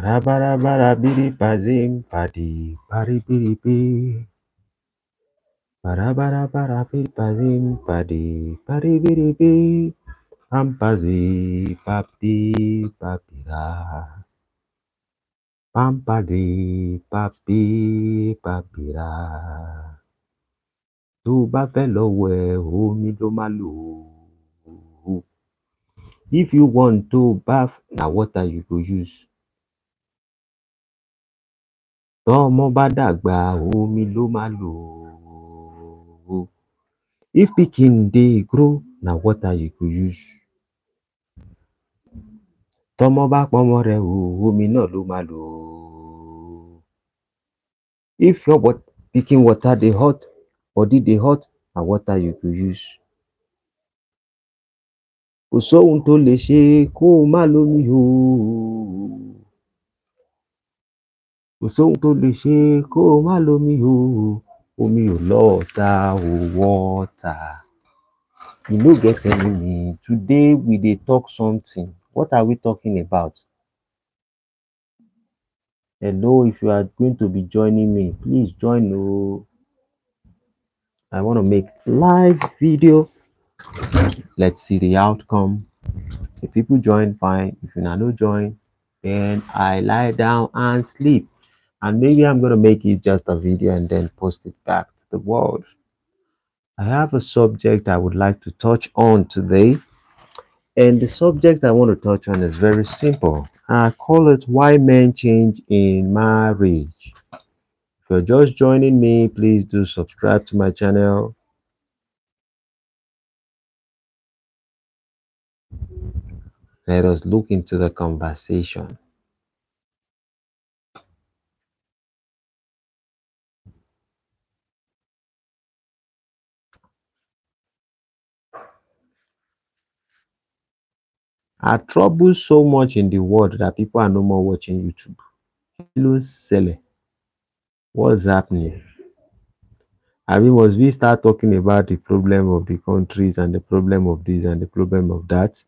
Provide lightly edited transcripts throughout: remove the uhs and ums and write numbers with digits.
Bara bara bara biri pazim padi pari biri pi. Bara bara bara biri pazim padi pari biri pi. Pampazi papi papira. Pampadi papi papira. Tó bá fẹ́ lọ wẹ̀ omi ló máa lò ó. If you want to bath, na water you go use. Tọ́mọ bá dàgbà omi ló máa lò ó. If pikin dey grow, na water you go use. Tọ́mọ bá pọnmọ rẹ̀ o, omi náà ló máa lò ó. If your pikin water dey hot, body dey hot, na water you go use. Kò sóhun tó lè ṣe kó o má lómi o. Kò sóhun tó lè ṣe kó o má lómi o. Omi ò lọ́ọ̀tá o water. You no get enemy. Today we dey talk something. What are we talking about? Hello, if you are going to be joining me, please join. Oh, I want to make live video. Let's see the outcome. If people join, fine. If you no join, then I lie down and sleep. And maybe I'm going to make it just a video and then post it back to the world. I have a subject I would like to touch on today. And the subject I want to touch on is very simple. I call it why men change in marriage. If you're just joining me, please do subscribe to my channel. Let us look into the conversation. Are troubles so much in the world that people are no more watching YouTube? What's happening? I mean, must we start talking about the problem of the countries and the problem of this and the problem of that?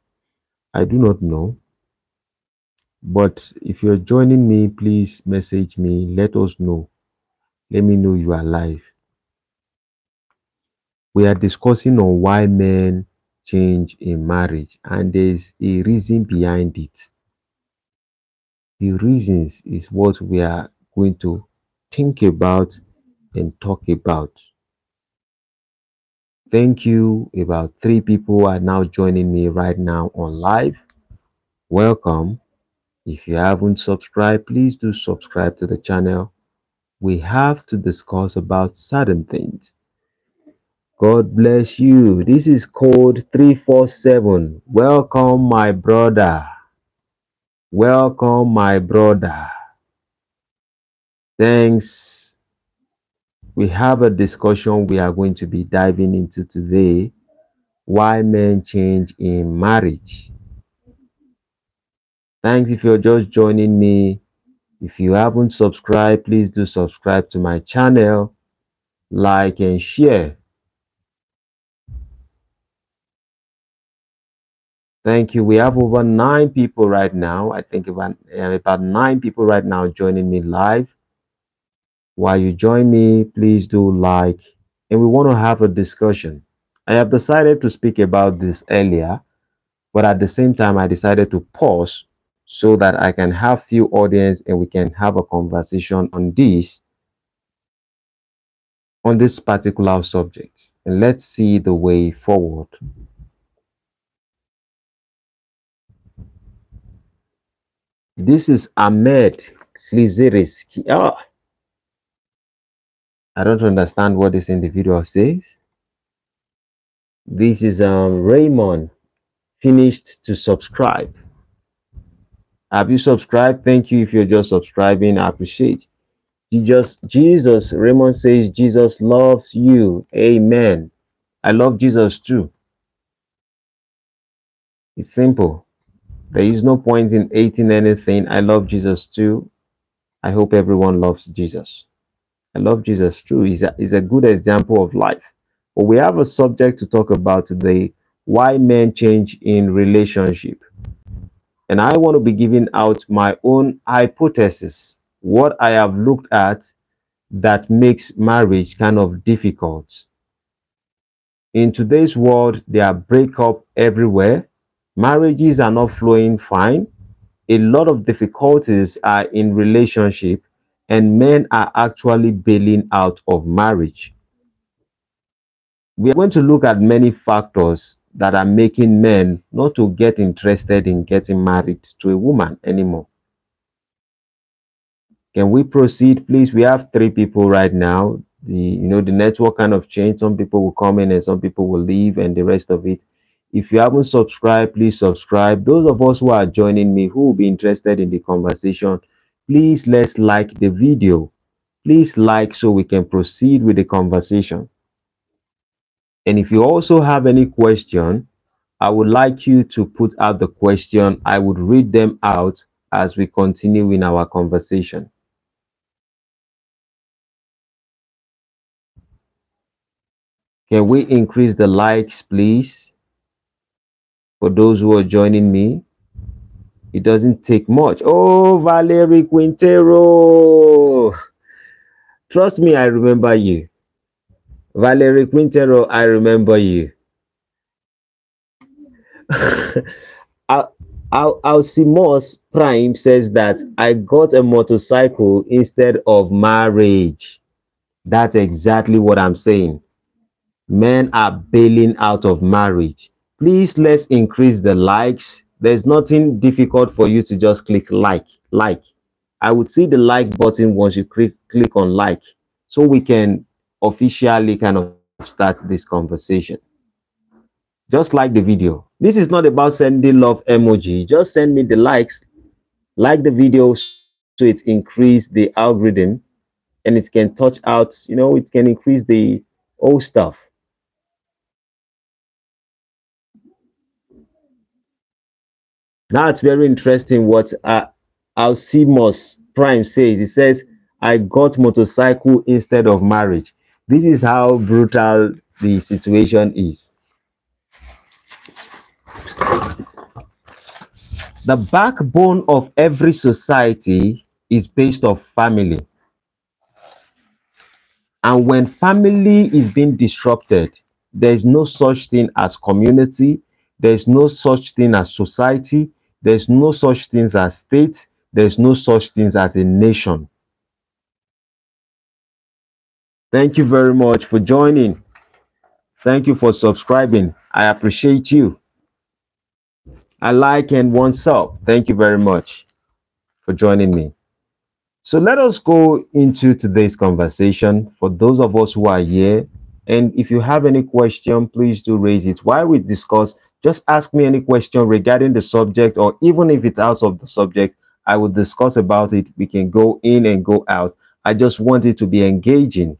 I do not know. But if you're joining me, please message me. Let us know. Let me know you are live. We are discussing on why men change in marriage, and there's a reason behind it. The reasons is what we are going to think about and talk about. Thank you. About 3 people are now joining me right now on live. Welcome. If you haven't subscribed, please do subscribe to the channel. We have to discuss about certain things. God bless you. This is code 347. Welcome, my brother. Welcome, my brother. Thanks. We have a discussion we are going to be diving into today. Why men change in marriage. Thanks if you're just joining me. If you haven't subscribed, please do subscribe to my channel, like and share. Thank you. We have over 9 people right now. I think about 9 people right now joining me live. While you join me, please do like, and we want to have a discussion. I have decided to speak about this earlier, but at the same time, I decided to pause so that I can have few audience and we can have a conversation on this particular subject. And let's see the way forward. This is Ahmed Lizeriski. Oh, I don't understand what this individual says. This is Raymond. Finished to subscribe. Have you subscribed? Thank you. If you're just subscribing, I appreciate. Jesus, Raymond says Jesus loves you. Amen. I love Jesus too. It's simple. There is no point in hating anything. I love Jesus too. I hope everyone loves Jesus. I love Jesus too. He's a good example of life. But we have a subject to talk about today. Why men change in relationship. And I want to be giving out my own hypothesis, what I have looked at that makes marriage kind of difficult. In today's world, there are breakups everywhere. Marriages are not flowing fine. A lot of difficulties are in relationship, and men are actually bailing out of marriage. We are going to look at many factors that are making men not to get interested in getting married to a woman anymore. Can we proceed, please? We have three people right now. The network kind of changed. Some people will come in and some people will leave, and the rest of it. If you haven't subscribed, please subscribe. Those of us who are joining me, who will be interested in the conversation, please let's like the video. Please like so we can proceed with the conversation. And if you also have any question, I would like you to put out the question. I would read them out as we continue in our conversation. Can we increase the likes, please? For those who are joining me, it doesn't take much. Oh, Valerie Quintero. Trust me, I remember you. Valerie Quintero, I remember you. Alcimos Prime says that I got a motorcycle instead of marriage. That's exactly what I'm saying. Men are bailing out of marriage. Please let's increase the likes. There's nothing difficult for you to just click like. I would see the like button once you click on like, so we can officially kind of start this conversation. Just like the video. This is not about sending love emoji. Just send me the likes, like the video, so it increase the algorithm and it can touch out, it can increase the old stuff. That's very interesting what Alcimos Prime says. He says, I got motorcycle instead of marriage. This is how brutal the situation is. The backbone of every society is based on family. And when family is being disrupted, there's no such thing as community, there's no such thing as society, there's no such things as state, there's no such things as a nation. Thank you very much for joining. Thank you for subscribing. I appreciate you. I like and want sub. Thank you very much for joining me. So let us go into today's conversation for those of us who are here. And if you have any question, please do raise it. While we discuss, just ask me any question regarding the subject, or even if it's out of the subject, I will discuss about it. We can go in and go out. I just want it to be engaging.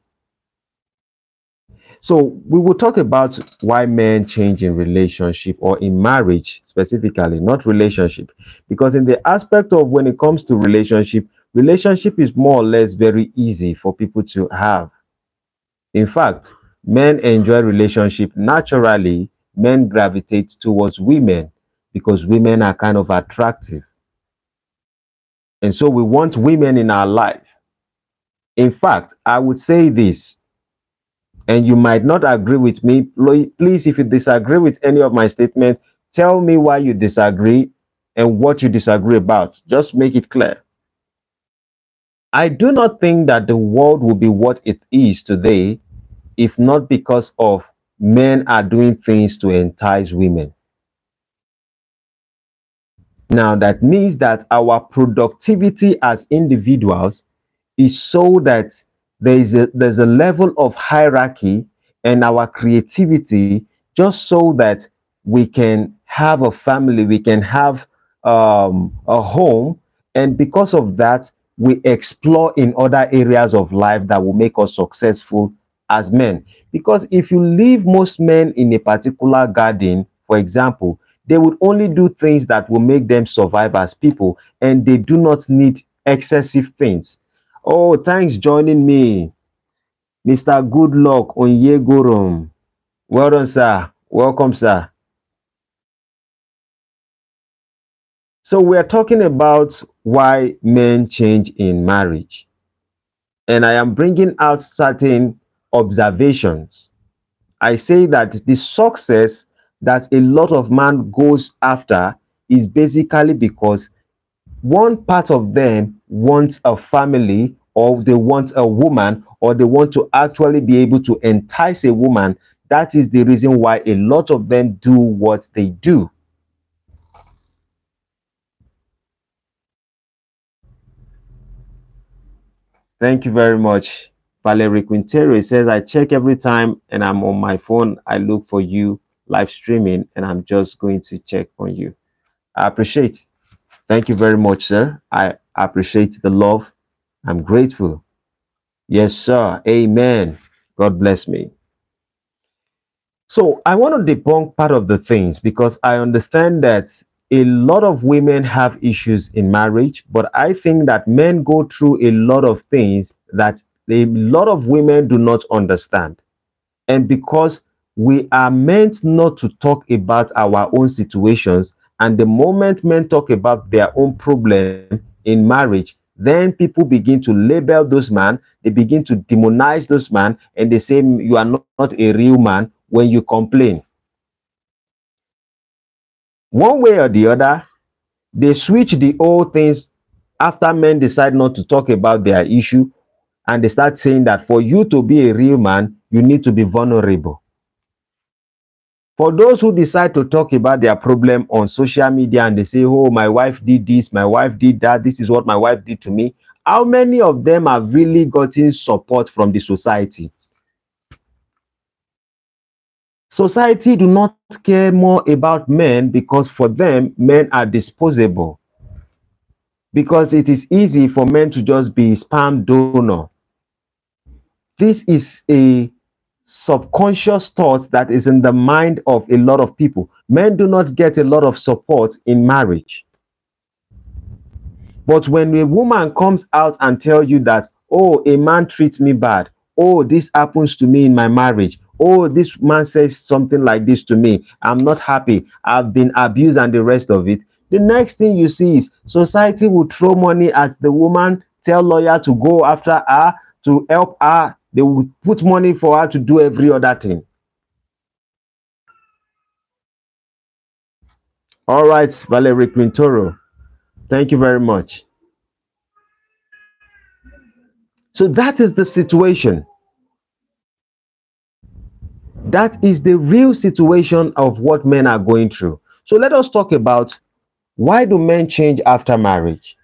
So we will talk about why men change in relationship or in marriage specifically, not relationship. Because in the aspect of when it comes to relationship is more or less very easy for people to have. In fact, men enjoy relationship naturally. Men gravitate towards women because women are kind of attractive. And so we want women in our life. In fact, I would say this, and you might not agree with me. Please, if you disagree with any of my statements, tell me why you disagree and what you disagree about. Just make it clear. I do not think that the world will be what it is today if not because of men are doing things to entice women. Now, that means that our productivity as individuals is so that there's a level of hierarchy, and our creativity just so that we can have a family, we can have a home, and because of that we explore in other areas of life that will make us successful as men. Because if you leave most men in a particular garden, for example, they would only do things that will make them survive as people, and they do not need excessive things. Oh, thanks joining me, Mr. Goodluck Onyegorum. Well done, sir. Welcome, sir. So we are talking about why men change in marriage. And I am bringing out certain observations. I say that the success that a lot of man goes after is basically because one part of them wants a family, or they want a woman, or they want to actually be able to entice a woman. That is the reason why a lot of them do what they do. Thank you very much. Valerie Quintero says, I check every time and I'm on my phone. I look for you live streaming and I'm just going to check on you. I appreciate. Thank you very much, sir. I appreciate the love. I'm grateful. Yes, sir. Amen. God bless me. So I want to debunk part of the things because I understand that a lot of women have issues in marriage, but I think that men go through a lot of things that a lot of women do not understand. And because we are meant not to talk about our own situations, and the moment men talk about their own problem in marriage, then people begin to label those men, they begin to demonize those men, and they say you are not a real man when you complain. One way or the other, they switch the old things after men decide not to talk about their issue, and they start saying that for you to be a real man, you need to be vulnerable. For those who decide to talk about their problem on social media and they say, oh, my wife did this, my wife did that, this is what my wife did to me, how many of them have really gotten support from the society? Society do not care more about men because for them, men are disposable. Because it is easy for men to just be sperm donor. This is a subconscious thought that is in the mind of a lot of people. Men do not get a lot of support in marriage. But when a woman comes out and tell you that, oh, a man treats me bad, oh, this happens to me in my marriage, oh, this man says something like this to me, I'm not happy, I've been abused and the rest of it, the next thing you see is society will throw money at the woman, tell lawyer to go after her, to help her. They will put money for her to do every other thing. All right, Valerie Quintoro, thank you very much. So that is the situation. That is the real situation of what men are going through. So let us talk about why do men change after marriage?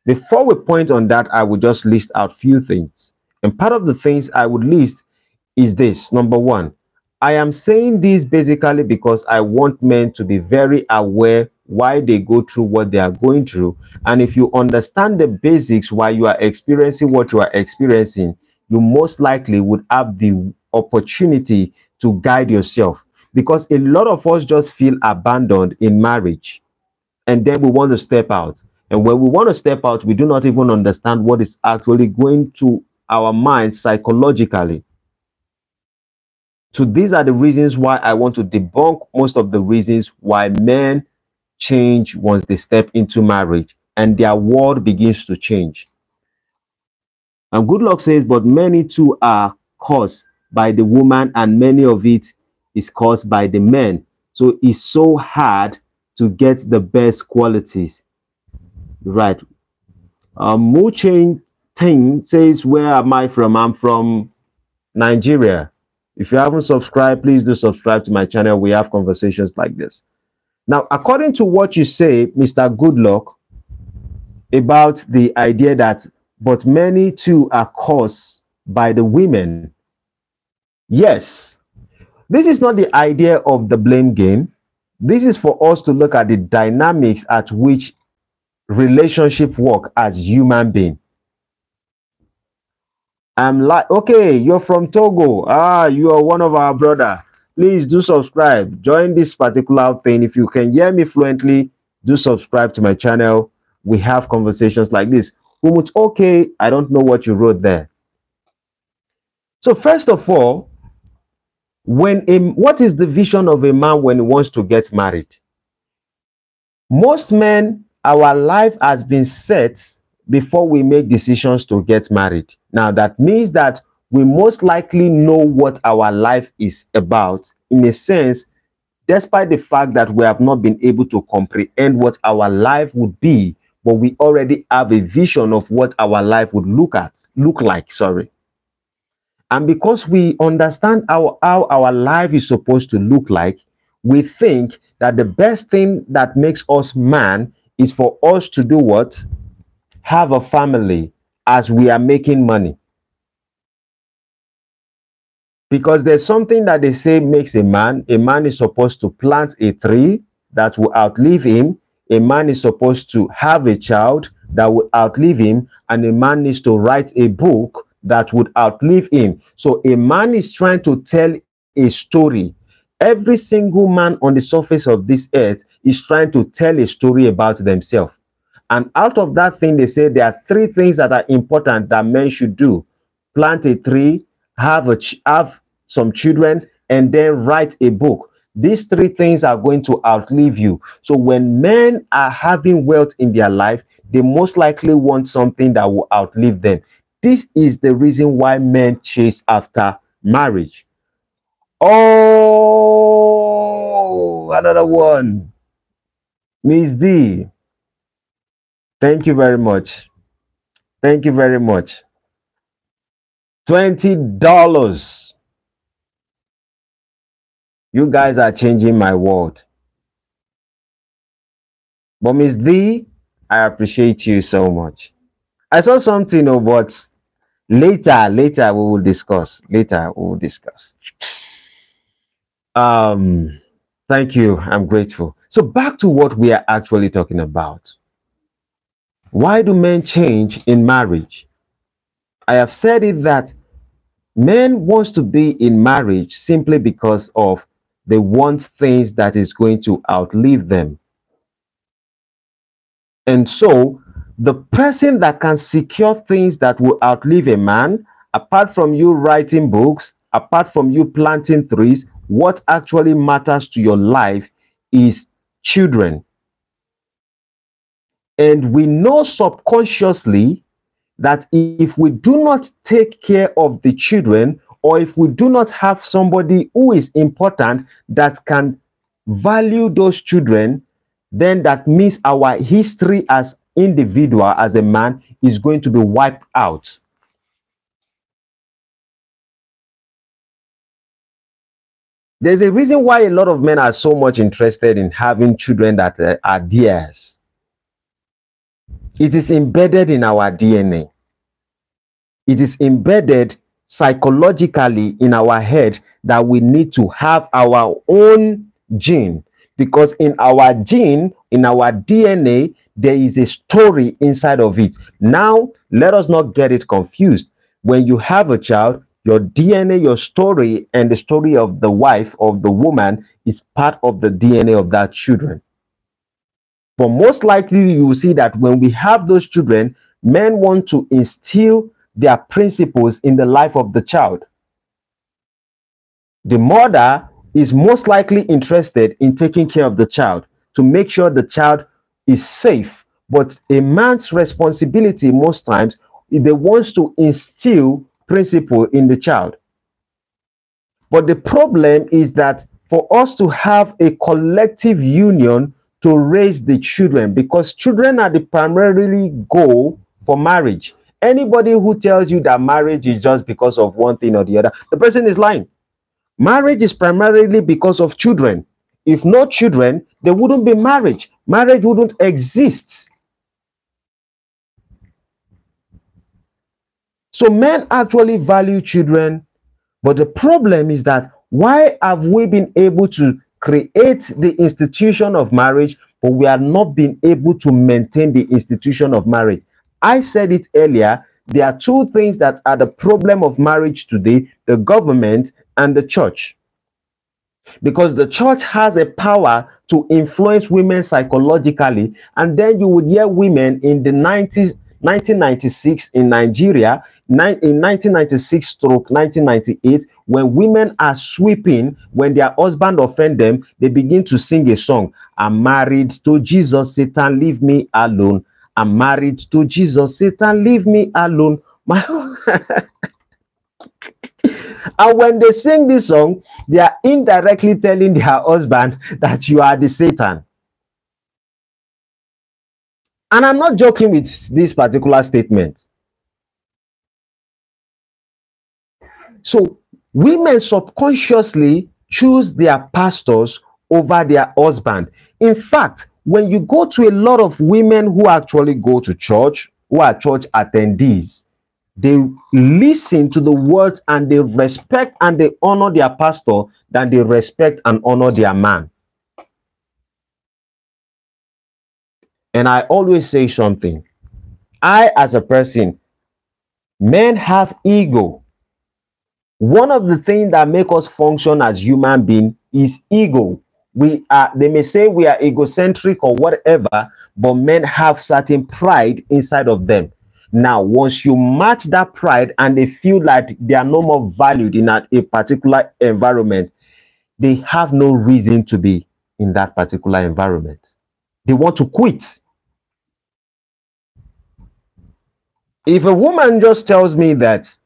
Before we point on that, I would just list out few things. And part of the things I would list is this. Number one, I am saying this basically because I want men to be very aware why they go through what they are going through. And if you understand the basics why you are experiencing what you are experiencing, you most likely would have the opportunity to guide yourself. Because a lot of us just feel abandoned in marriage and then we want to step out. And when we want to step out, we do not even understand what is actually going to our minds psychologically. So these are the reasons why I want to debunk most of the reasons why men change once they step into marriage and their world begins to change. And Good Luck says, but many too are caused by the woman and many of it is caused by the men. So it's so hard to get the best qualities. Right. Mu Chain Ting says, where am I from? I'm from Nigeria. If you haven't subscribed, please do subscribe to my channel. We have conversations like this. Now, according to what you say, Mr. Goodluck, about the idea that, but many too are caused by the women. Yes, this is not the idea of the blame game. This is for us to look at the dynamics at which relationship work as human being. I'm like, okay, you're from Togo. Ah, you are one of our brother. Please do subscribe. Join this particular thing. If you can hear me fluently, do subscribe to my channel. We have conversations like this. Umut, okay, I don't know what you wrote there. So first of all, what is the vision of a man when he wants to get married? Most men our life has been set before we make decisions to get married. Now, that means that we most likely know what our life is about, in a sense, despite the fact that we have not been able to comprehend what our life would be, but we already have a vision of what our life would look like, sorry. And because we understand how our life is supposed to look like, we think that the best thing that makes us man is for us to do what? Have a family as we are making money. Because there's something that they say makes a man. A man is supposed to plant a tree that will outlive him. A man is supposed to have a child that will outlive him. And a man needs to write a book that would outlive him. So a man is trying to tell a story. Every single man on the surface of this earth is trying to tell a story about themselves. And out of that thing, they say there are three things that are important that men should do: plant a tree, have some children, and then write a book. These three things are going to outlive you. So when men are having wealth in their life, they most likely want something that will outlive them. This is the reason why men chase after marriage. Oh, another one. Miss D, thank you very much. Thank you very much. $20. You guys are changing my world. But Miss D, I appreciate you so much. I saw something, but later we will discuss. Later we will discuss. Thank you. I'm grateful. So back to what we are actually talking about. Why do men change in marriage? I have said it that men wants to be in marriage simply because of they want things that is going to outlive them. And so the person that can secure things that will outlive a man, apart from you writing books, apart from you planting trees, what actually matters to your life is children. And we know subconsciously that if we do not take care of the children, or if we do not have somebody who is important that can value those children, then that means our history as individual, as a man, is going to be wiped out. There's a reason why a lot of men are so much interested in having children that are theirs. It is embedded in our DNA. It is embedded psychologically in our head that we need to have our own gene, because in our gene, in our DNA, there is a story inside of it. Now, let us not get it confused. When you have a child, your DNA, your story, and the story of the wife, of the woman, is part of the DNA of that children. But most likely, you will see that when we have those children, men want to instill their principles in the life of the child. The mother is most likely interested in taking care of the child to make sure the child is safe. But a man's responsibility most times is they want to instill principle in the child. But the problem is that for us to have a collective union to raise the children, because children are the primarily goal for marriage. Anybody who tells you that marriage is just because of one thing or the other, the person is lying. Marriage is primarily because of children. If no children, there wouldn't be marriage. Marriage wouldn't exist. So men actually value children, but the problem is that why have we been able to create the institution of marriage, but we have not been able to maintain the institution of marriage? I said it earlier, there are two things that are the problem of marriage today: the government and the church. Because the church has a power to influence women psychologically, and then you would hear women in the 1996 in Nigeria, in 1996 stroke 1998, when women are sweeping, when their husband offend them, they begin to sing a song. I'm married to Jesus, Satan, leave me alone. I'm married to Jesus, Satan, leave me alone. And when they sing this song, they are indirectly telling their husband that you are the Satan. And I'm not joking with this particular statement. So women subconsciously choose their pastors over their husband. In fact, when you go to a lot of women who actually go to church, who are church attendees, they listen to the words and they respect and they honor their pastor than they respect and honor their man. And I always say something. I, as a person, men have ego. One of the things that make us function as human beings is ego. We are, they may say we are egocentric or whatever, but men have certain pride inside of them. Now, once you match that pride and they feel like they are no more valued in a particular environment, they have no reason to be in that particular environment. They want to quit. If a woman just tells me that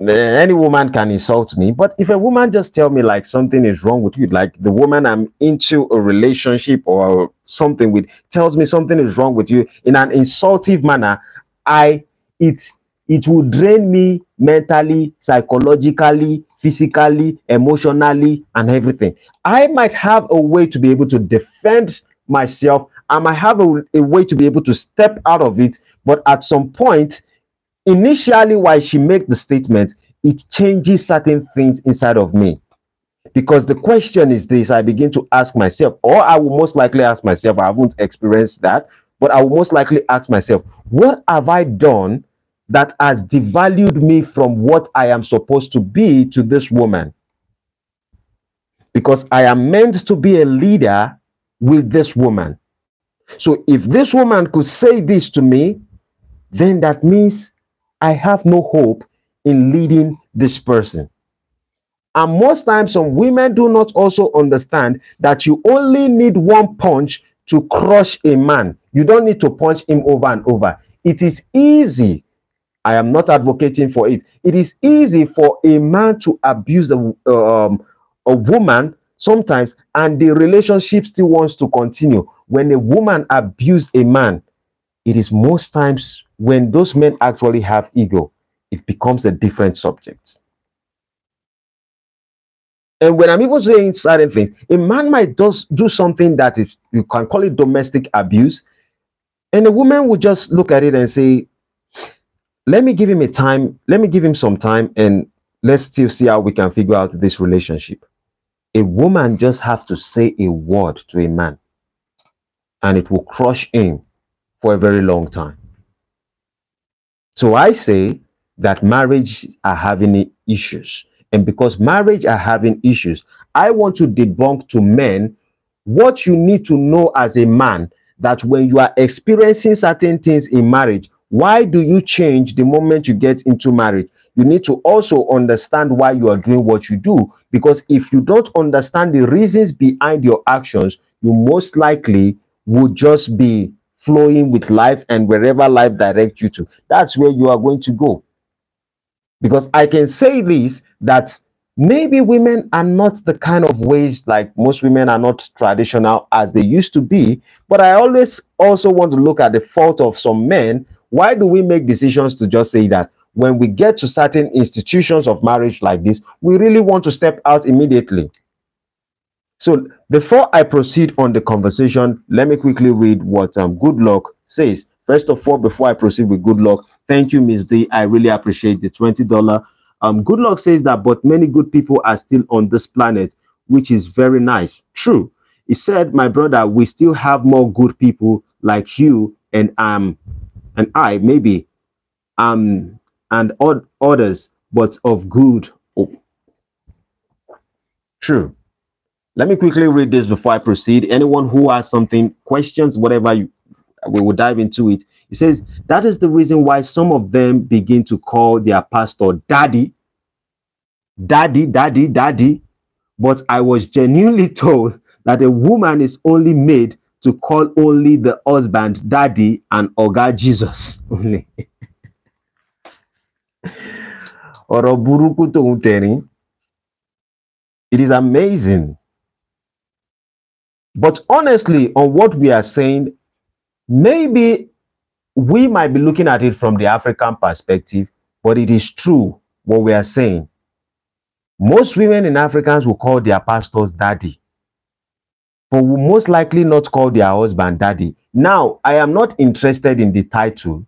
any woman can insult me, but if a woman just tell me like something is wrong with you, like the woman I'm into a relationship or something with tells me something is wrong with you in an insultive manner, it will drain me mentally, psychologically, physically, emotionally, and everything. I might have a way to be able to defend myself. I might have a way to be able to step out of it, but at some point, initially while she make the statement, it changes certain things inside of me. Because the question is this, I begin to ask myself, or I will most likely ask myself, I haven't experienced that, but I will most likely ask myself, what have I done that has devalued me from what I am supposed to be to this woman? Because I am meant to be a leader with this woman. So if this woman could say this to me, then that means I have no hope in leading this person. And most times, some women do not also understand that you only need one punch to crush a man. You don't need to punch him over and over. It is easy. I am not advocating for it. It is easy for a man to abuse a woman sometimes, and the relationship still wants to continue. When a woman abuses a man, it is most times when those men actually have ego, it becomes a different subject. And when I'm even saying certain things, a man might do something that is, you can call it domestic abuse, and a woman would just look at it and say, let me give him some time, and let's still see how we can figure out this relationship. A woman just have to say a word to a man, and it will crush him for a very long time. So I say that marriage are having issues. And because marriage are having issues, I want to debunk to men what you need to know as a man, that when you are experiencing certain things in marriage, why do you change the moment you get into marriage? You need to also understand why you are doing what you do. Because if you don't understand the reasons behind your actions, you most likely would just be flowing with life, and wherever life directs you to, that's where you are going to go. Because I can say this, that maybe women are not the kind of ways, like most women are not traditional as they used to be, but I always also want to look at the fault of some men. Why do we make decisions to just say that when we get to certain institutions of marriage like this, we really want to step out immediately? So before I proceed on the conversation, let me quickly read what Good Luck says. First of all, before I proceed with Good Luck, thank you, Miss D. I really appreciate the $20. Good Luck says that, but many good people are still on this planet, which is very nice. True. He said, my brother, we still have more good people like you and I, maybe, and others, but of good. Oh. True. Let me quickly read this before I proceed. Anyone who has something, questions, whatever, we will dive into it. It says that is the reason why some of them begin to call their pastor daddy, daddy, daddy, daddy. But I was genuinely told that a woman is only made to call only the husband daddy and Oga Jesus only. It is amazing. But honestly, on what we are saying, maybe we might be looking at it from the African perspective, but it is true what we are saying. Most women in Africans will call their pastors daddy, but will most likely not call their husband daddy. Now, I am not interested in the title,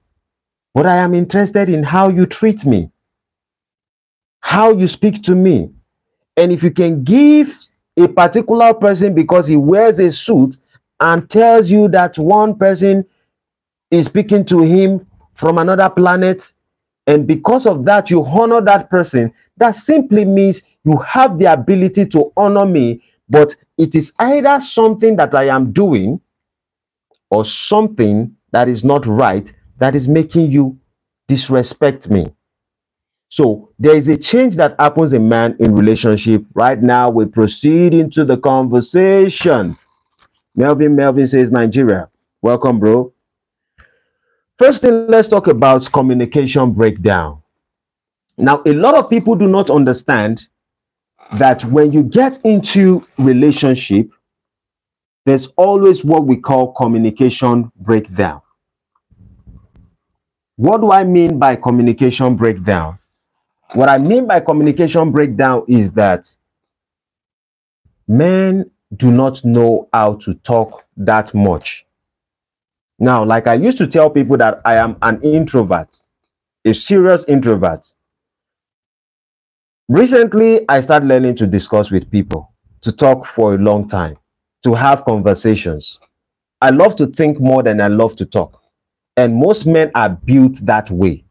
but I am interested in how you treat me, how you speak to me. And if you can give a particular person because he wears a suit and tells you that one person is speaking to him from another planet, and because of that you honor that person, that simply means you have the ability to honor me, but it is either something that I am doing or something that is not right that is making you disrespect me. So there is a change that happens in man in relationship. Right now, we proceed into the conversation. Melvin says, Nigeria. Welcome, bro. First thing, let's talk about communication breakdown. Now, a lot of people do not understand that when you get into relationship, there's always what we call communication breakdown. What do I mean by communication breakdown? What I mean by communication breakdown is that men do not know how to talk that much. Now, like I used to tell people that I am an introvert, a serious introvert. Recently, I started learning to discuss with people, to talk for a long time, to have conversations. I love to think more than I love to talk. And most men are built that way.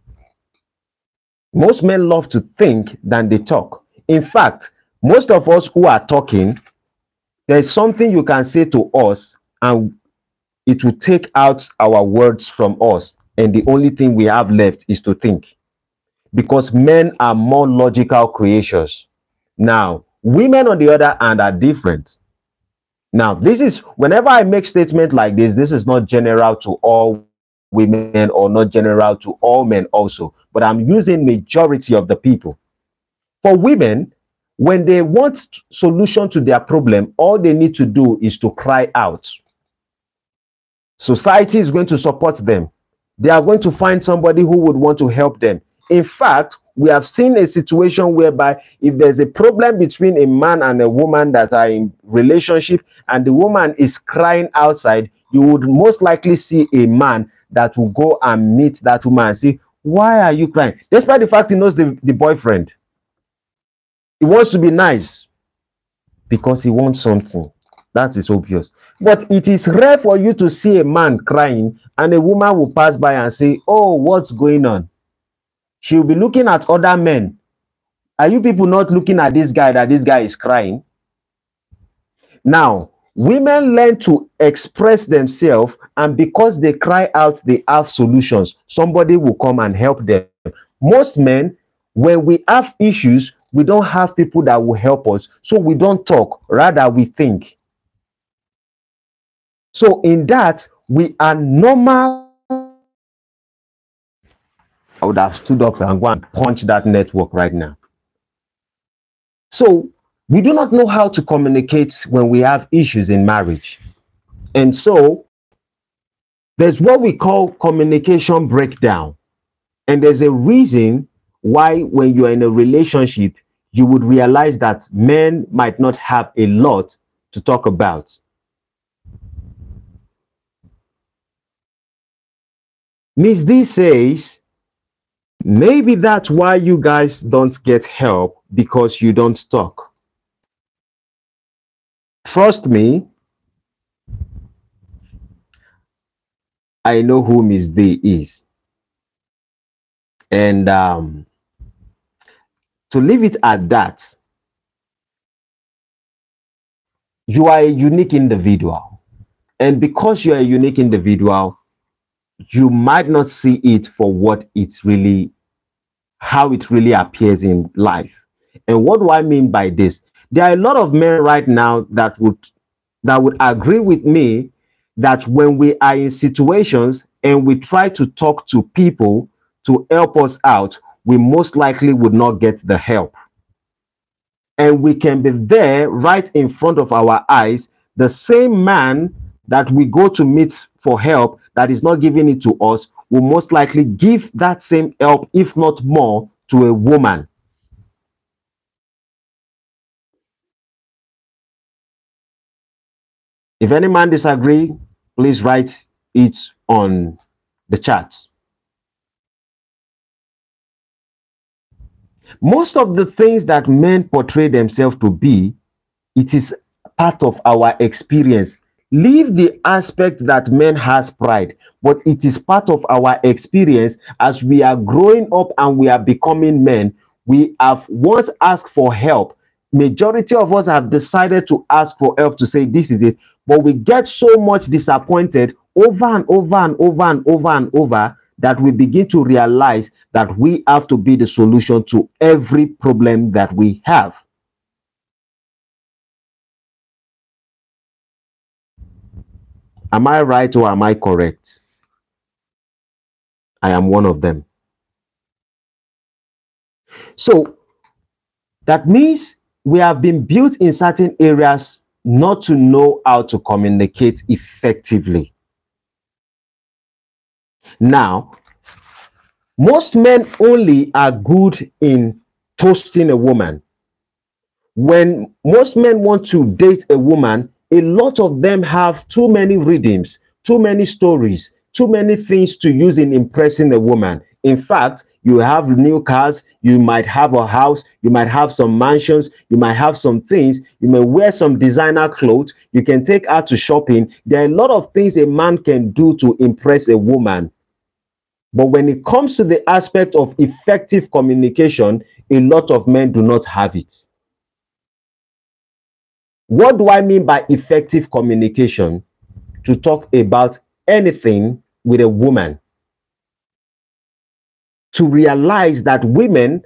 Most men love to think than they talk. In fact, most of us who are talking, there's something you can say to us and it will take out our words from us. And the only thing we have left is to think. Because men are more logical creatures. Now, women on the other hand are different. Now, this is, whenever I make statement like this is not general to all women or not general to all men also, but I'm using majority of the people. For women, when they want solution to their problem, all they need to do is to cry out. Society is going to support them. They are going to find somebody who would want to help them. In fact, we have seen a situation whereby if there's a problem between a man and a woman that are in relationship and the woman is crying outside, you would most likely see a man that will go and meet that woman and say, why are you crying? Despite the fact he knows the boyfriend. He wants to be nice because he wants something. That is obvious. But it is rare for you to see a man crying and a woman will pass by and say, oh, what's going on? She'll be looking at other men. Are you people not looking at this guy, that this guy is crying? Now, women learn to express themselves, and because they cry out, they have solutions. Somebody will come and help them. Most men, when we have issues, we don't have people that will help us. So we don't talk, rather we think. So in that, we are normal. I would have stood up and go and punch that network right now. So we do not know how to communicate when we have issues in marriage. And so there's what we call communication breakdown. And there's a reason why when you're in a relationship, you would realize that men might not have a lot to talk about. Miss D says, maybe that's why you guys don't get help, because you don't talk. Trust me, I know who Miss D is. And to leave it at that, you are a unique individual. And because you are a unique individual, you might not see it for what it's really, how it really appears in life. And what do I mean by this? There are a lot of men right now that would agree with me that when we are in situations and we try to talk to people to help us out, we most likely would not get the help. And we can be there right in front of our eyes. The same man that we go to meet for help that is not giving it to us will most likely give that same help, if not more, to a woman. If any man disagree, please write it on the chat. Most of the things that men portray themselves to be, it is part of our experience. Leave the aspect that men has pride, but it is part of our experience as we are growing up and we are becoming men. We have once asked for help. Majority of us have decided to ask for help to say this is it, but we get so much disappointed over and over and over and over and over that we begin to realize that we have to be the solution to every problem that we have. Am I right or am I correct? I am one of them. So that means we have been built in certain areas not to know how to communicate effectively. Now, most men only are good in toasting a woman. When most men want to date a woman, a lot of them have too many rhythms, too many stories, too many things to use in impressing a woman. In fact, you have new cars, you might have a house, you might have some mansions, you might have some things, you may wear some designer clothes, you can take her to shopping. There are a lot of things a man can do to impress a woman. But when it comes to the aspect of effective communication, a lot of men do not have it. What do I mean by effective communication? To talk about anything with a woman. To realize that women,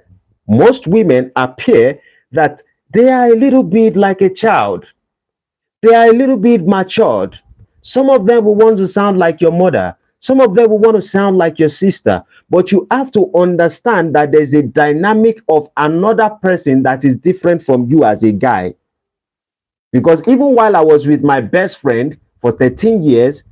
most women appear that they are a little bit like a child. They are a little bit matured. Some of them will want to sound like your mother. Some of them will want to sound like your sister. But you have to understand that there's a dynamic of another person that is different from you as a guy. Because even while I was with my best friend for 13 years,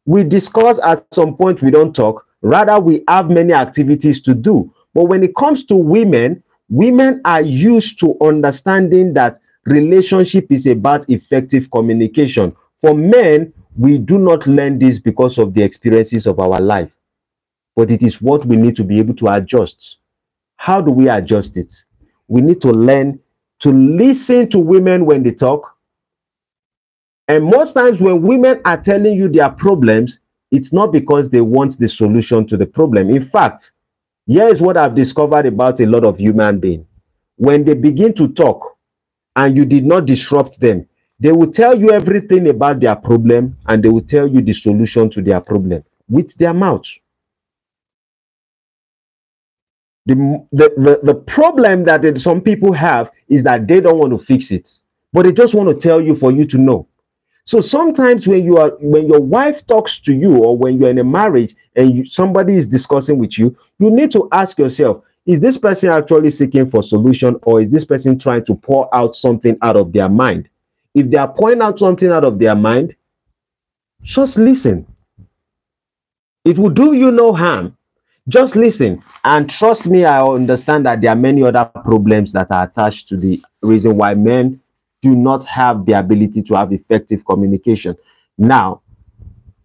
we discuss at some point we don't talk. Rather, we have many activities to do. But when it comes to women, women are used to understanding that relationship is about effective communication. For men, we do not learn this because of the experiences of our life. But it is what we need to be able to adjust. How do we adjust it? We need to learn to listen to women when they talk. And most times when women are telling you their problems, it's not because they want the solution to the problem. In fact, here is what I've discovered about a lot of human beings. When they begin to talk and you did not disrupt them, they will tell you everything about their problem and they will tell you the solution to their problem with their mouth. The problem that some people have is that they don't want to fix it, but they just want to tell you for you to know. So sometimes when your wife talks to you, or when you're in a marriage and somebody is discussing with you, you need to ask yourself, is this person actually seeking for solution, or is this person trying to pour out something out of their mind? If they are pouring out something out of their mind, just listen. It will do you no harm. Just listen. And trust me, I understand that there are many other problems that are attached to the reason why men do not have the ability to have effective communication. Now,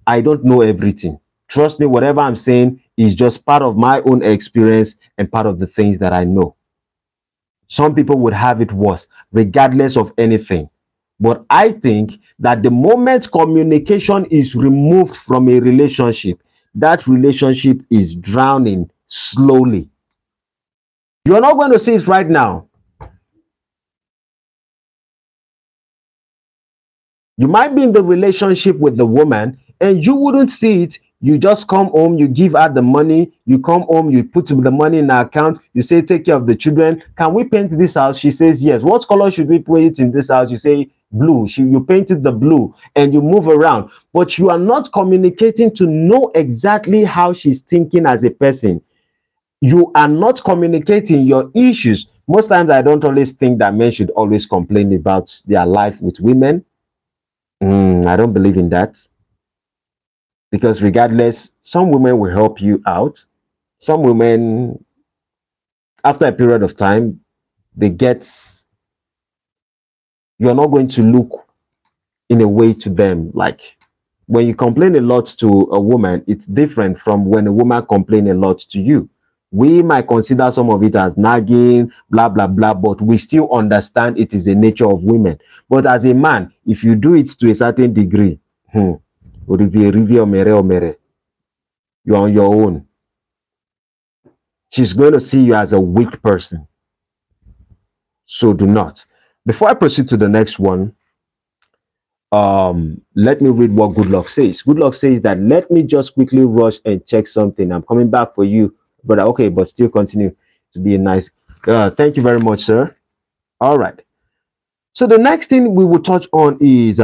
I don't know everything. Trust me, whatever I'm saying is just part of my own experience and part of the things that I know. Some people would have it worse, regardless of anything. But I think that the moment communication is removed from a relationship, that relationship is drowning slowly. You're not going to see it right now. You might be in the relationship with the woman and you wouldn't see it You just come home, you give her the money, you come home, you put the money in her account, you say, take care of the children. Can we paint this house? She says, yes. What color should we paint in this house? You say, blue. You painted the blue and you move around. But you are not communicating to know exactly how she's thinking as a person. You are not communicating your issues. Most times, I don't always think that men should always complain about their life with women. I don't believe in that. Because regardless, some women will help you out. Some women, after a period of time, you're not going to look in a way to them. Like when you complain a lot to a woman, it's different from when a woman complains a lot to you. We might consider some of it as nagging, blah, blah, blah, but we still understand it is the nature of women. But as a man, if you do it to a certain degree, you're on your own. She's going to see you as a weak person. So do not. Before I proceed to the next one, let me read what Good Luck says. Good Luck says that, let me just quickly rush and check something. I'm coming back for you, brother. Okay, but still continue to be a nice. Thank you very much, sir. All right. So the next thing we will touch on is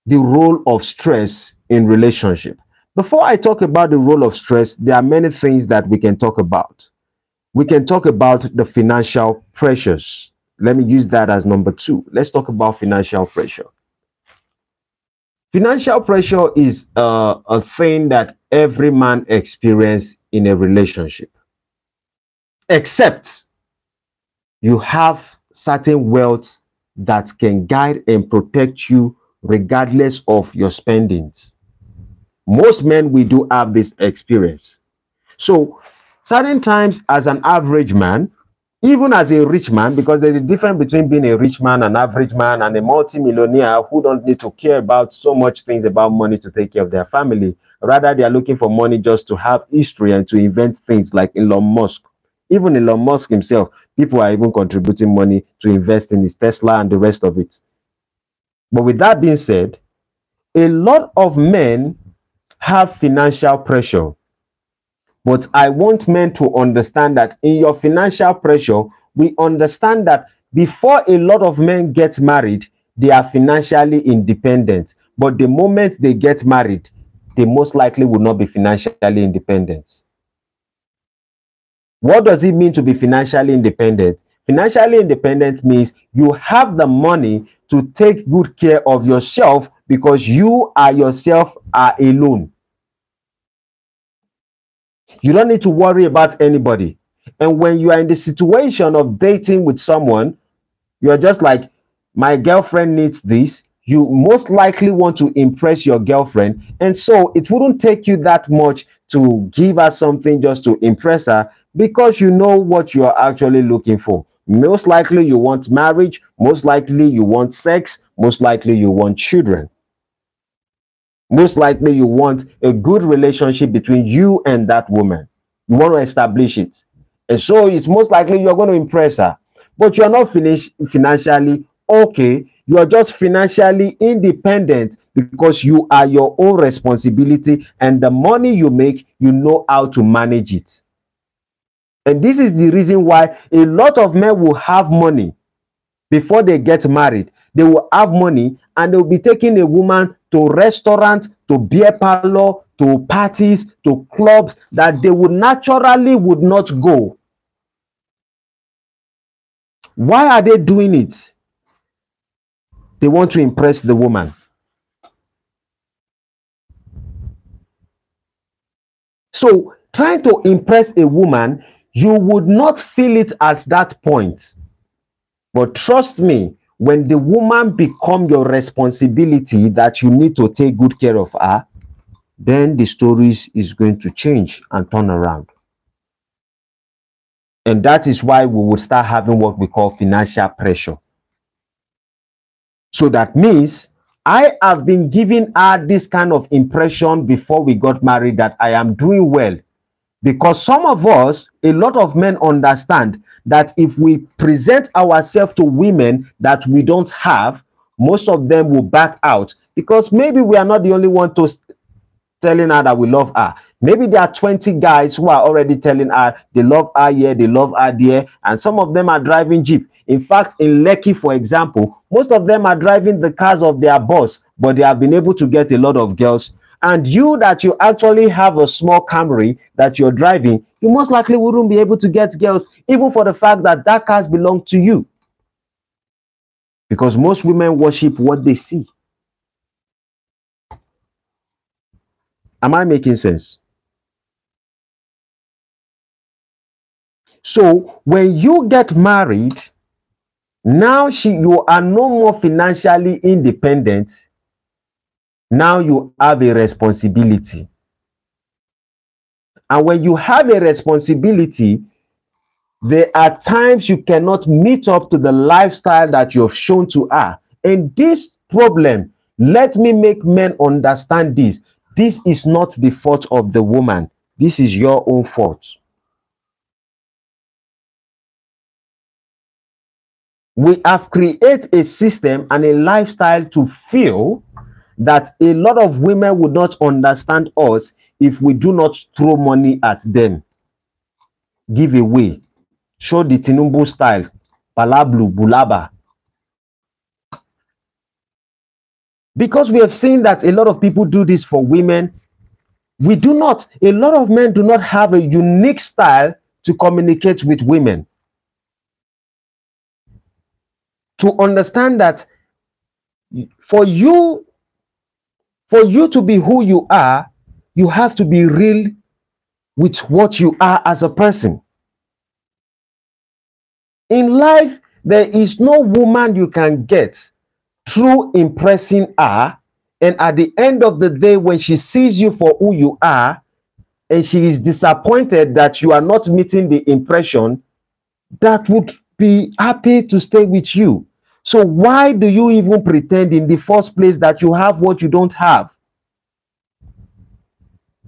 the role of stress in relationship. Before I talk about the role of stress, there are many things that we can talk about. We can talk about the financial pressures. Let me use that as number 2. Let's talk about financial pressure. Financial pressure is a thing that every man experiences in a relationship, except you have certain wealth that can guide and protect you regardless of your spendings. Most men, we do have this experience. So certain times, as an average man, even as a rich man, because there's a difference between being a rich man, an average man, and a multi-millionaire who don't need to care about so much things about money to take care of their family. Rather, they are looking for money just to have history and to invent things like Elon Musk. Even Elon Musk himself, people are even contributing money to invest in his Tesla and the rest of it. But with that being said, a lot of men have financial pressure. But I want men to understand that in your financial pressure, we understand that before a lot of men get married, they are financially independent. But the moment they get married, they most likely will not be financially independent. What does it mean to be financially independent? Financially independent means you have the money to take good care of yourself because you are yourself are alone. You don't need to worry about anybody. And when you are in the situation of dating with someone, you're just like, my girlfriend needs this. You most likely want to impress your girlfriend. And so it wouldn't take you that much to give her something just to impress her because you know what you are actually looking for. Most likely you want marriage. Most likely you want sex. Most likely you want children. Most likely you want a good relationship between you and that woman. You want to establish it. And so it's most likely you're going to impress her. But you're not financially okay. You are just financially independent because you are your own responsibility. And the money you make, you know how to manage it. And this is the reason why a lot of men will have money before they get married. They will have money and they'll be taking a woman to restaurants, to beer parlor, to parties, to clubs that they would naturally would not go. Why are they doing it? They want to impress the woman. So trying to impress a woman, you would not feel it at that point. But trust me, when the woman becomes your responsibility that you need to take good care of her, then the story is going to change and turn around. And that is why we would start having what we call financial pressure. So that means I have been giving her this kind of impression before we got married that I am doing well. Because some of us, a lot of men understand that if we present ourselves to women that we don't have, most of them will back out because maybe we are not the only one to telling her that we love her. Maybe there are 20 guys who are already telling her they love her here, they love her there, and some of them are driving Jeep. In fact, in Lekki, for example, most of them are driving the cars of their boss, but they have been able to get a lot of girls. And you that you actually have a small Camry that you're driving, you most likely wouldn't be able to get girls, even for the fact that that cars belong to you. Because most women worship what they see. Am I making sense? So when you get married, now you are no more financially independent. Now you have a responsibility. And when you have a responsibility, there are times you cannot meet up to the lifestyle that you have shown to her. And this problem, let me make men understand this. This is not the fault of the woman. This is your own fault. We have created a system and a lifestyle to feel that a lot of women would not understand us if we do not throw money at them. Give away. Show the Tinubu style. Palablu, bulaba. Because we have seen that a lot of people do this for women, we do not. A lot of men do not have a unique style to communicate with women. To understand that for you to be who you are, you have to be real with what you are as a person. In life, there is no woman you can get through impressing her, and at the end of the day, when she sees you for who you are, and she is disappointed that you are not meeting the impression, that would be happy to stay with you. So why do you even pretend in the first place that you have what you don't have?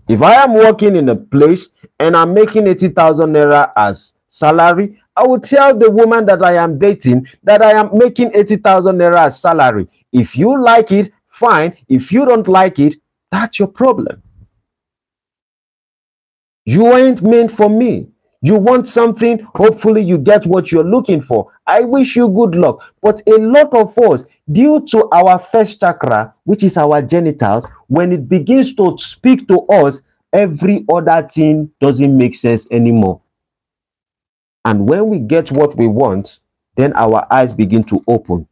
If I am working in a place and I'm making 80,000 naira as salary, I will tell the woman that I am dating that I am making 80,000 naira as salary. If you like it, fine. If you don't like it, that's your problem. You ain't meant for me. You want something, hopefully you get what you're looking for. I wish you good luck. But a lot of us, due to our first chakra, which is our genitals, when it begins to speak to us, every other thing doesn't make sense anymore. And when we get what we want, then our eyes begin to open.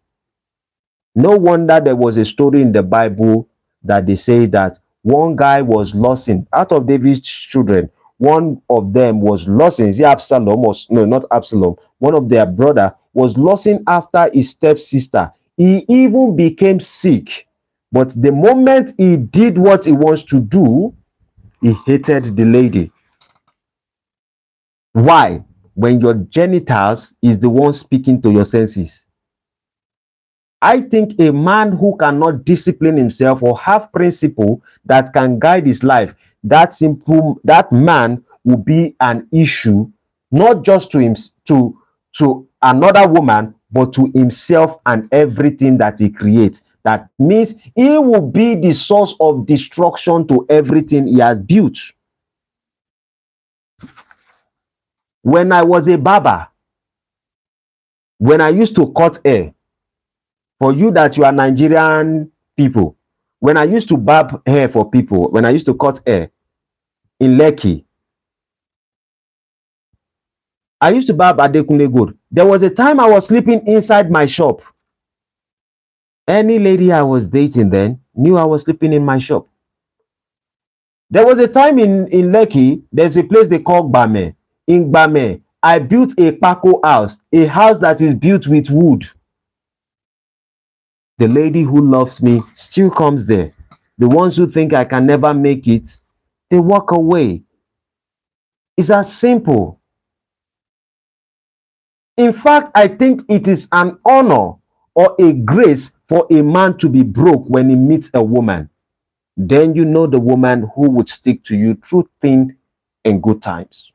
No wonder there was a story in the Bible that they say that one guy was losing out of David's children. One of them was losing. Is it Absalom? No, not Absalom. One of their brother was losing after his stepsister. He even became sick. But the moment he did what he wants to do, he hated the lady. Why? When your genitals is the one speaking to your senses. I think a man who cannot discipline himself or have principle that can guide his life, that man will be an issue, not just to him, to another woman, but to himself and everything that he creates. That means he will be the source of destruction to everything he has built. When I was a barber, when I used to cut hair, for you that you are Nigerian people, when I used to barb hair for people, when I used to cut hair in Lekki, I used to barb Adekunle Gold. There was a time I was sleeping inside my shop. Any lady I was dating then knew I was sleeping in my shop. There was a time in Lekki, there's a place they call Gbame. In Gbame, I built a Paco house, a house that is built with wood. The lady who loves me still comes there. The ones who think I can never make it, they walk away. It's as simple. In fact, I think it is an honor or a grace for a man to be broke when he meets a woman. Then you know the woman who would stick to you through thin and good times.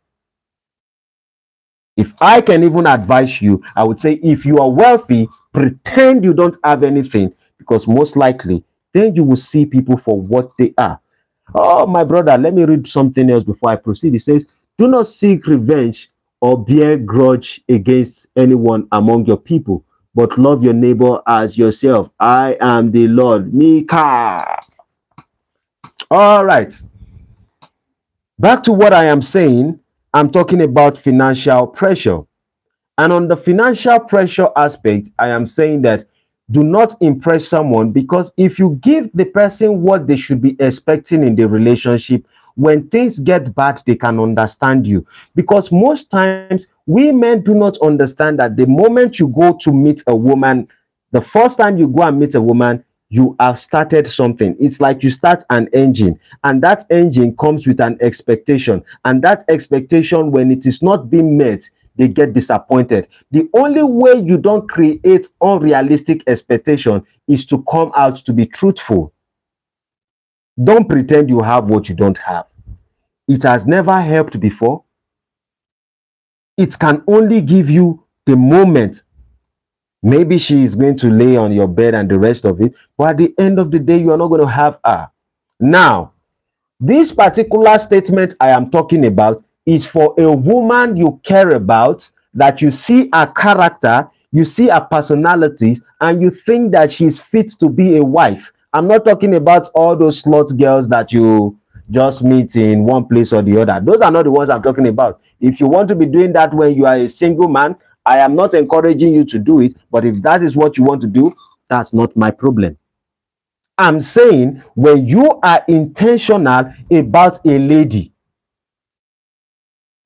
If I can even advise you, I would say if you are wealthy, pretend you don't have anything, because most likely then you will see people for what they are. Oh, my brother, let me read something else before I proceed. It says, do not seek revenge or bear grudge against anyone among your people, but love your neighbor as yourself. I am the Lord. Mika. All right. Back to what I am saying. I'm talking about financial pressure. And on the financial pressure aspect, I am saying that do not impress someone, because if you give the person what they should be expecting in the relationship, when things get bad, they can understand you. Because most times, we men do not understand that the moment you go to meet a woman, the first time you go and meet a woman, you have started something. It's like you start an engine, and that engine comes with an expectation. And that expectation, when it is not being met, they get disappointed. The only way you don't create unrealistic expectation is to come out to be truthful. Don't pretend you have what you don't have. It has never helped before. It can only give you the moment. Maybe she is going to lay on your bed and the rest of it, but at the end of the day, you are not going to have her. Now, this particular statement I am talking about is for a woman you care about, that you see her character, you see her personalities, and you think that she's fit to be a wife. I'm not talking about all those slut girls that you just meet in one place or the other. Those are not the ones I'm talking about. If you want to be doing that when you are a single man, I am not encouraging you to do it. But if that is what you want to do, that's not my problem. I'm saying when you are intentional about a lady,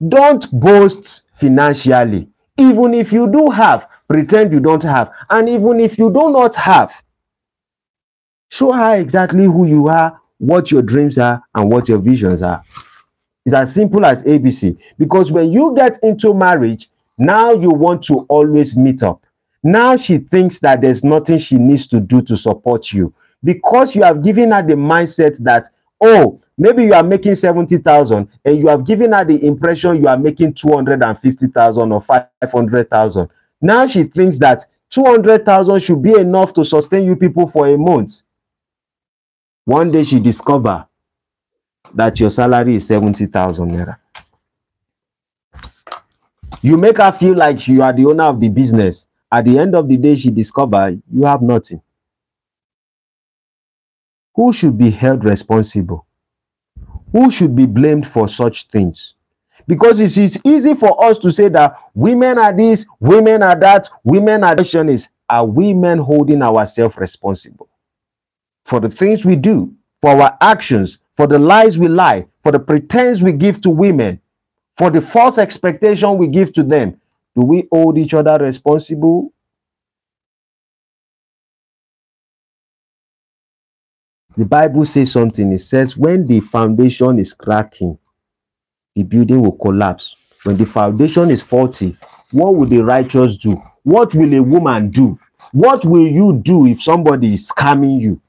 don't boast financially. Even if you do have, pretend you don't have. And even if you do not have, show her exactly who you are, what your dreams are, and what your visions are. It's as simple as ABC. Because when you get into marriage, now you want to always meet up. Now she thinks that there's nothing she needs to do to support you, because you have given her the mindset that, oh, maybe you are making 70,000 and you have given her the impression you are making 250,000 or 500,000. Now she thinks that 200,000 should be enough to sustain you people for a month. One day she discover that your salary is 70,000 naira. You make her feel like you are the owner of the business. At the end of the day, she discovers you have nothing. Who should be held responsible? Who should be blamed for such things? Because it's easy for us to say that women are this, women are that, women are. The question is, are we men holding ourselves responsible for the things we do, for our actions, for the lies we lie, for the pretense we give to women, for the false expectation we give to them? Do we hold each other responsible? The Bible says something. It says, when the foundation is cracking, the building will collapse. When the foundation is faulty, what will the righteous do? What will a woman do? What will you do if somebody is scamming you?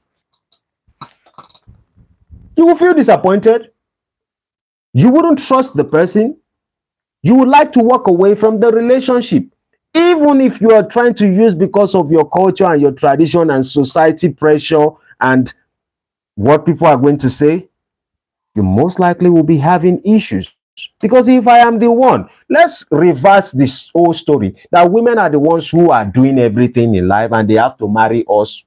You will feel disappointed. You wouldn't trust the person. You would like to walk away from the relationship. Even if you are trying to use because of your culture and your tradition and society pressure and what people are going to say, you most likely will be having issues. Because if I am the one, let's reverse this whole story, that women are the ones who are doing everything in life and they have to marry us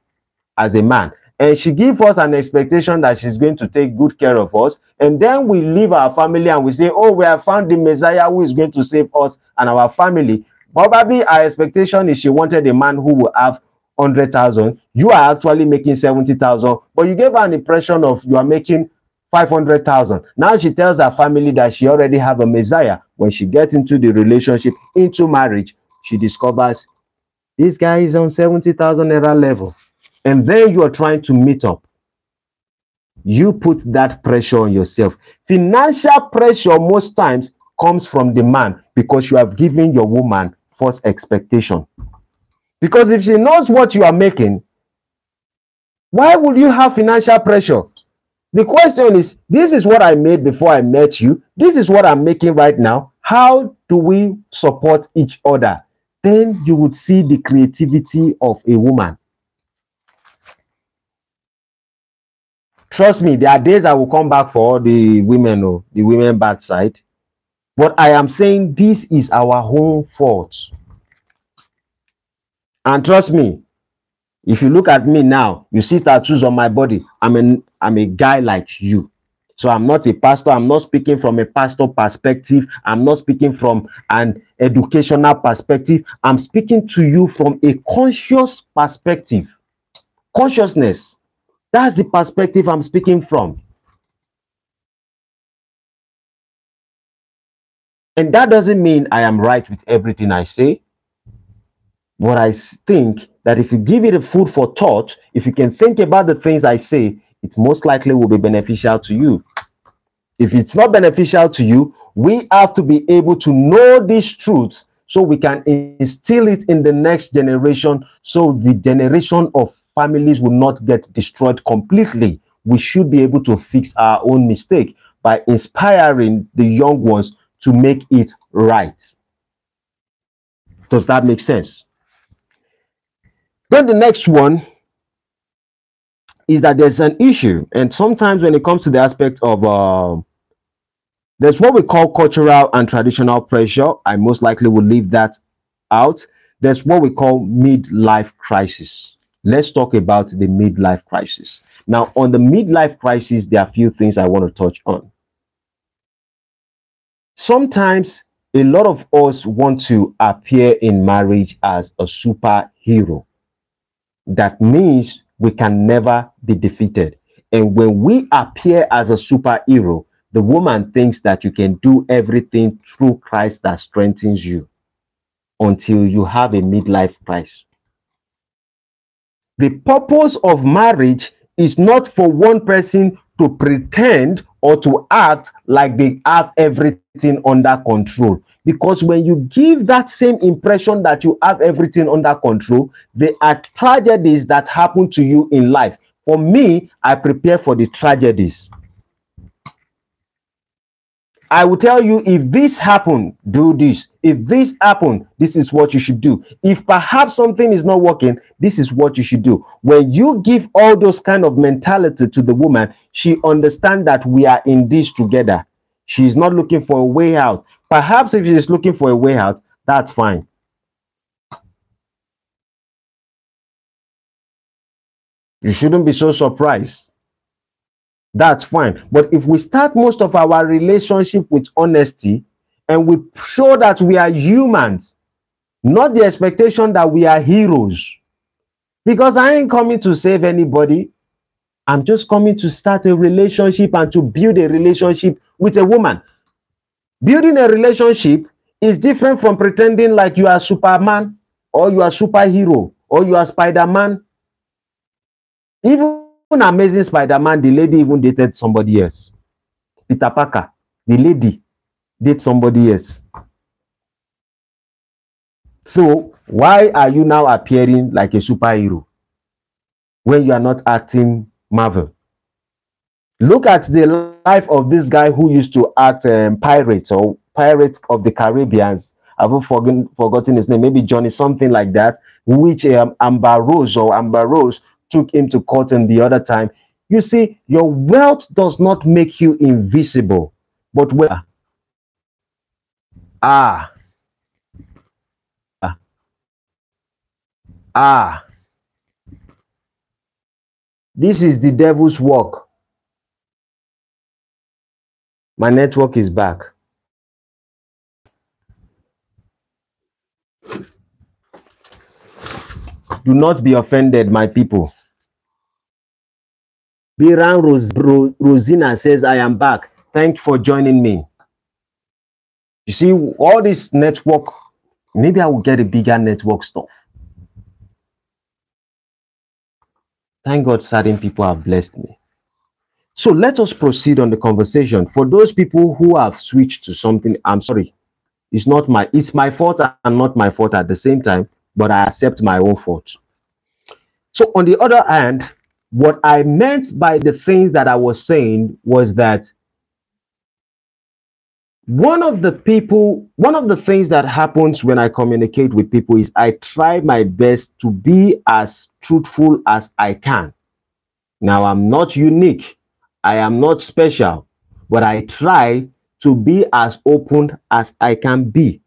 as a man. And she gives us an expectation that she's going to take good care of us. And then we leave our family and we say, oh, we have found the Messiah who is going to save us and our family. Probably our expectation is she wanted a man who will have 100,000. You are actually making 70,000, but you gave her an impression of you are making 500,000. Now she tells her family that she already have a Messiah. When she gets into the relationship, into marriage, she discovers this guy is on 70,000 naira level. And then you are trying to meet up. You put that pressure on yourself. Financial pressure most times comes from the man, because you have given your woman false expectation. Because if she knows what you are making, why would you have financial pressure? The question is, this is what I made before I met you. This is what I'm making right now. How do we support each other? Then you would see the creativity of a woman. Trust me, there are days I will come back for all the women, or the women bad side. But I am saying this is our own fault. And trust me, if you look at me now, you see tattoos on my body. I'm a guy like you. So I'm not a pastor. I'm not speaking from a pastor perspective. I'm not speaking from an educational perspective. I'm speaking to you from a conscious perspective. Consciousness. That's the perspective I'm speaking from. And that doesn't mean I am right with everything I say. But I think that if you give it a food for thought, if you can think about the things I say, it most likely will be beneficial to you. If it's not beneficial to you, we have to be able to know these truths so we can instill it in the next generation, so the generation of families will not get destroyed completely. We should be able to fix our own mistake by inspiring the young ones to make it right. Does that make sense? Then the next one is that there's an issue, and sometimes when it comes to the aspect of there's what we call cultural and traditional pressure. I most likely will leave that out. There's what we call midlife crisis. Let's talk about the midlife crisis. Now, on the midlife crisis, there are a few things I want to touch on. Sometimes a lot of us want to appear in marriage as a superhero. That means we can never be defeated. And when we appear as a superhero, the woman thinks that you can do everything through Christ that strengthens you until you have a midlife crisis. The purpose of marriage is not for one person to pretend or to act like they have everything under control. Because when you give that same impression that you have everything under control, there are tragedies that happen to you in life. For me, I prepare for the tragedies. I will tell you, if this happened, do this. If this happened, this is what you should do. If perhaps something is not working, this is what you should do. When you give all those kind of mentality to the woman, she understands that we are in this together. She's not looking for a way out. Perhaps if she's looking for a way out, that's fine. You shouldn't be so surprised. That's fine. But if we start most of our relationship with honesty and we show that we are humans, not the expectation that we are heroes, because I ain't coming to save anybody. I'm just coming to start a relationship and to build a relationship with a woman. Building a relationship is different from pretending like you are Superman or you are superhero or you are Spider-Man. Even Amazing Spider-Man, the lady even dated somebody else. Peter Parker, the lady dated somebody else. So why are you now appearing like a superhero when you are not acting Marvel? Look at the life of this guy who used to act Pirates or Pirates of the Caribbeans. I've forgotten his name, maybe Johnny, something like that, which Amber Rose took him to court and the other time. You see, your wealth does not make you invisible. But when this is the devil's work. My network is back. Do not be offended, my people. Biran Rosina says, I am back. Thank you for joining me. You see, all this network, maybe I will get a bigger network stuff. Thank God certain people have blessed me. So let us proceed on the conversation. For those people who have switched to something, I'm sorry. It's my fault and not my fault at the same time, but I accept my own fault. So on the other hand, what I meant by the things that I was saying was that one of the things that happens when I communicate with people is I try my best to be as truthful as I can. Now, I'm not unique. I am not special, but I try to be as open as I can be.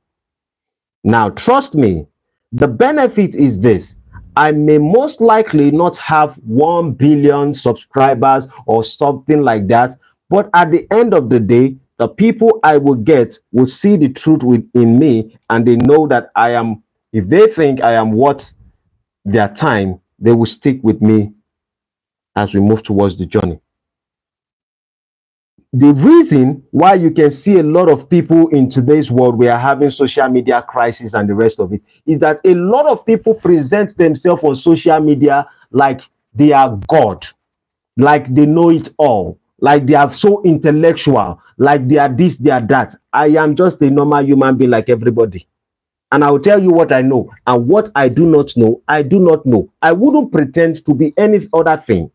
Now, trust me, the benefit is this. I may most likely not have 1 billion subscribers or something like that, but at the end of the day, the people I will get will see the truth within me, and they know that I am, if they think I am worth their time, they will stick with me as we move towards the journey. The reason why you can see a lot of people in today's world, we are having social media crisis and the rest of it, is that a lot of people present themselves on social media like they are God, like they know it all, like they are so intellectual, like they are this, they are that. I am just a normal human being like everybody. And I will tell you what I know, and what I do not know, I do not know. I wouldn't pretend to be any other thing.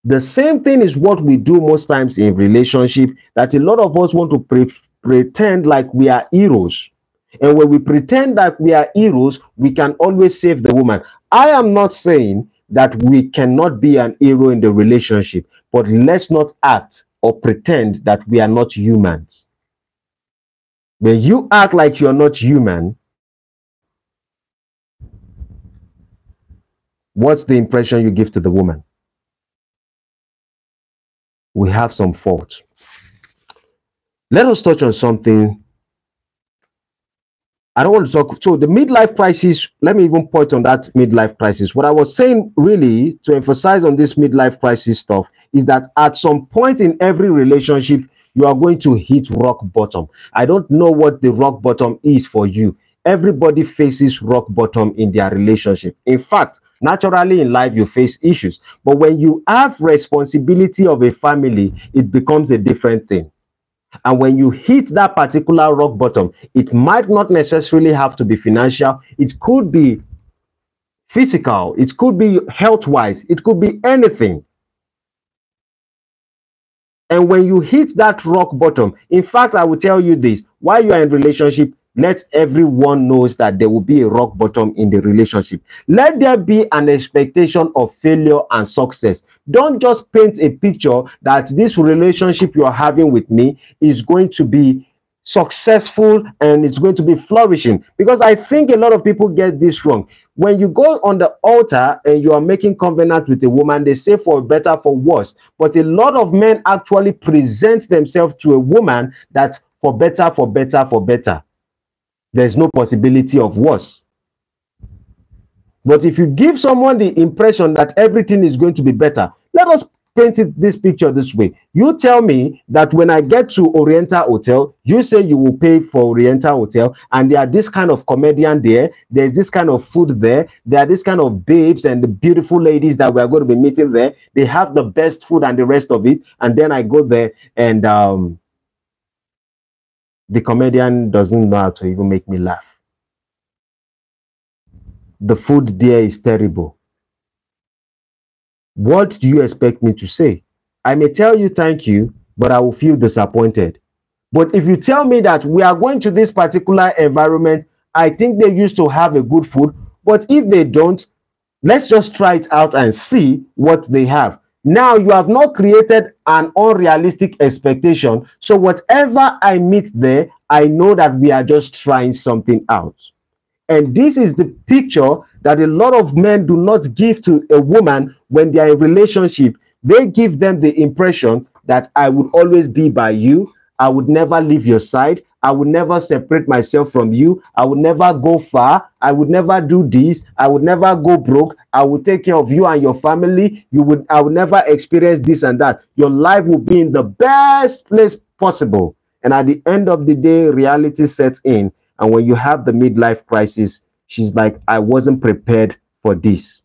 The same thing is what we do most times in relationship, that a lot of us want to pretend like we are heroes. And when we pretend that we are heroes, we can always save the woman. I am not saying that we cannot be an hero in the relationship, but let's not act or pretend that we are not humans. When you act like you're not human, what's the impression you give to the woman? We have some fault. Let us touch on something. I don't want to talk. So the midlife crisis, let me even point on that midlife crisis. What I was saying really to emphasize on this midlife crisis stuff is that at some point in every relationship, you are going to hit rock bottom. I don't know what the rock bottom is for you. Everybody faces rock bottom in their relationship. In fact, naturally in life, you face issues. But when you have responsibility of a family, it becomes a different thing. And when you hit that particular rock bottom, it might not necessarily have to be financial. It could be physical. It could be health-wise. It could be anything. And when you hit that rock bottom, in fact, I will tell you this, while you are in relationship, let everyone knows that there will be a rock bottom in the relationship. Let there be an expectation of failure and success. Don't just paint a picture that this relationship you're having with me is going to be successful and it's going to be flourishing. Because I think a lot of people get this wrong. When you go on the altar and you are making covenant with a woman, they say for better, for worse. But a lot of men actually present themselves to a woman that for better, for better, for better. There's no possibility of worse. But if you give someone the impression that everything is going to be better, let us paint this picture this way. You tell me that when I get to Oriental Hotel, you say you will pay for Oriental Hotel, and there are this kind of comedian there, there's this kind of food there, there are this kind of babes and the beautiful ladies that we're going to be meeting there. They have the best food and the rest of it. And then I go there and the comedian doesn't know how to even make me laugh. The food there is terrible. What do you expect me to say? I may tell you thank you, but I will feel disappointed. But if you tell me that we are going to this particular environment, I think they used to have a good food, but if they don't, let's just try it out and see what they have. Now you have not created an unrealistic expectation. So whatever I meet there, I know that we are just trying something out. And this is the picture that a lot of men do not give to a woman when they are in a relationship. They give them the impression that I would always be by you. I would never leave your side. I would never separate myself from you. I would never go far. I would never do this. I would never go broke. I would take care of you and your family. I would never experience this and that. Your life will be in the best place possible. And at the end of the day, reality sets in. And when you have the midlife crisis, she's like, I wasn't prepared for this.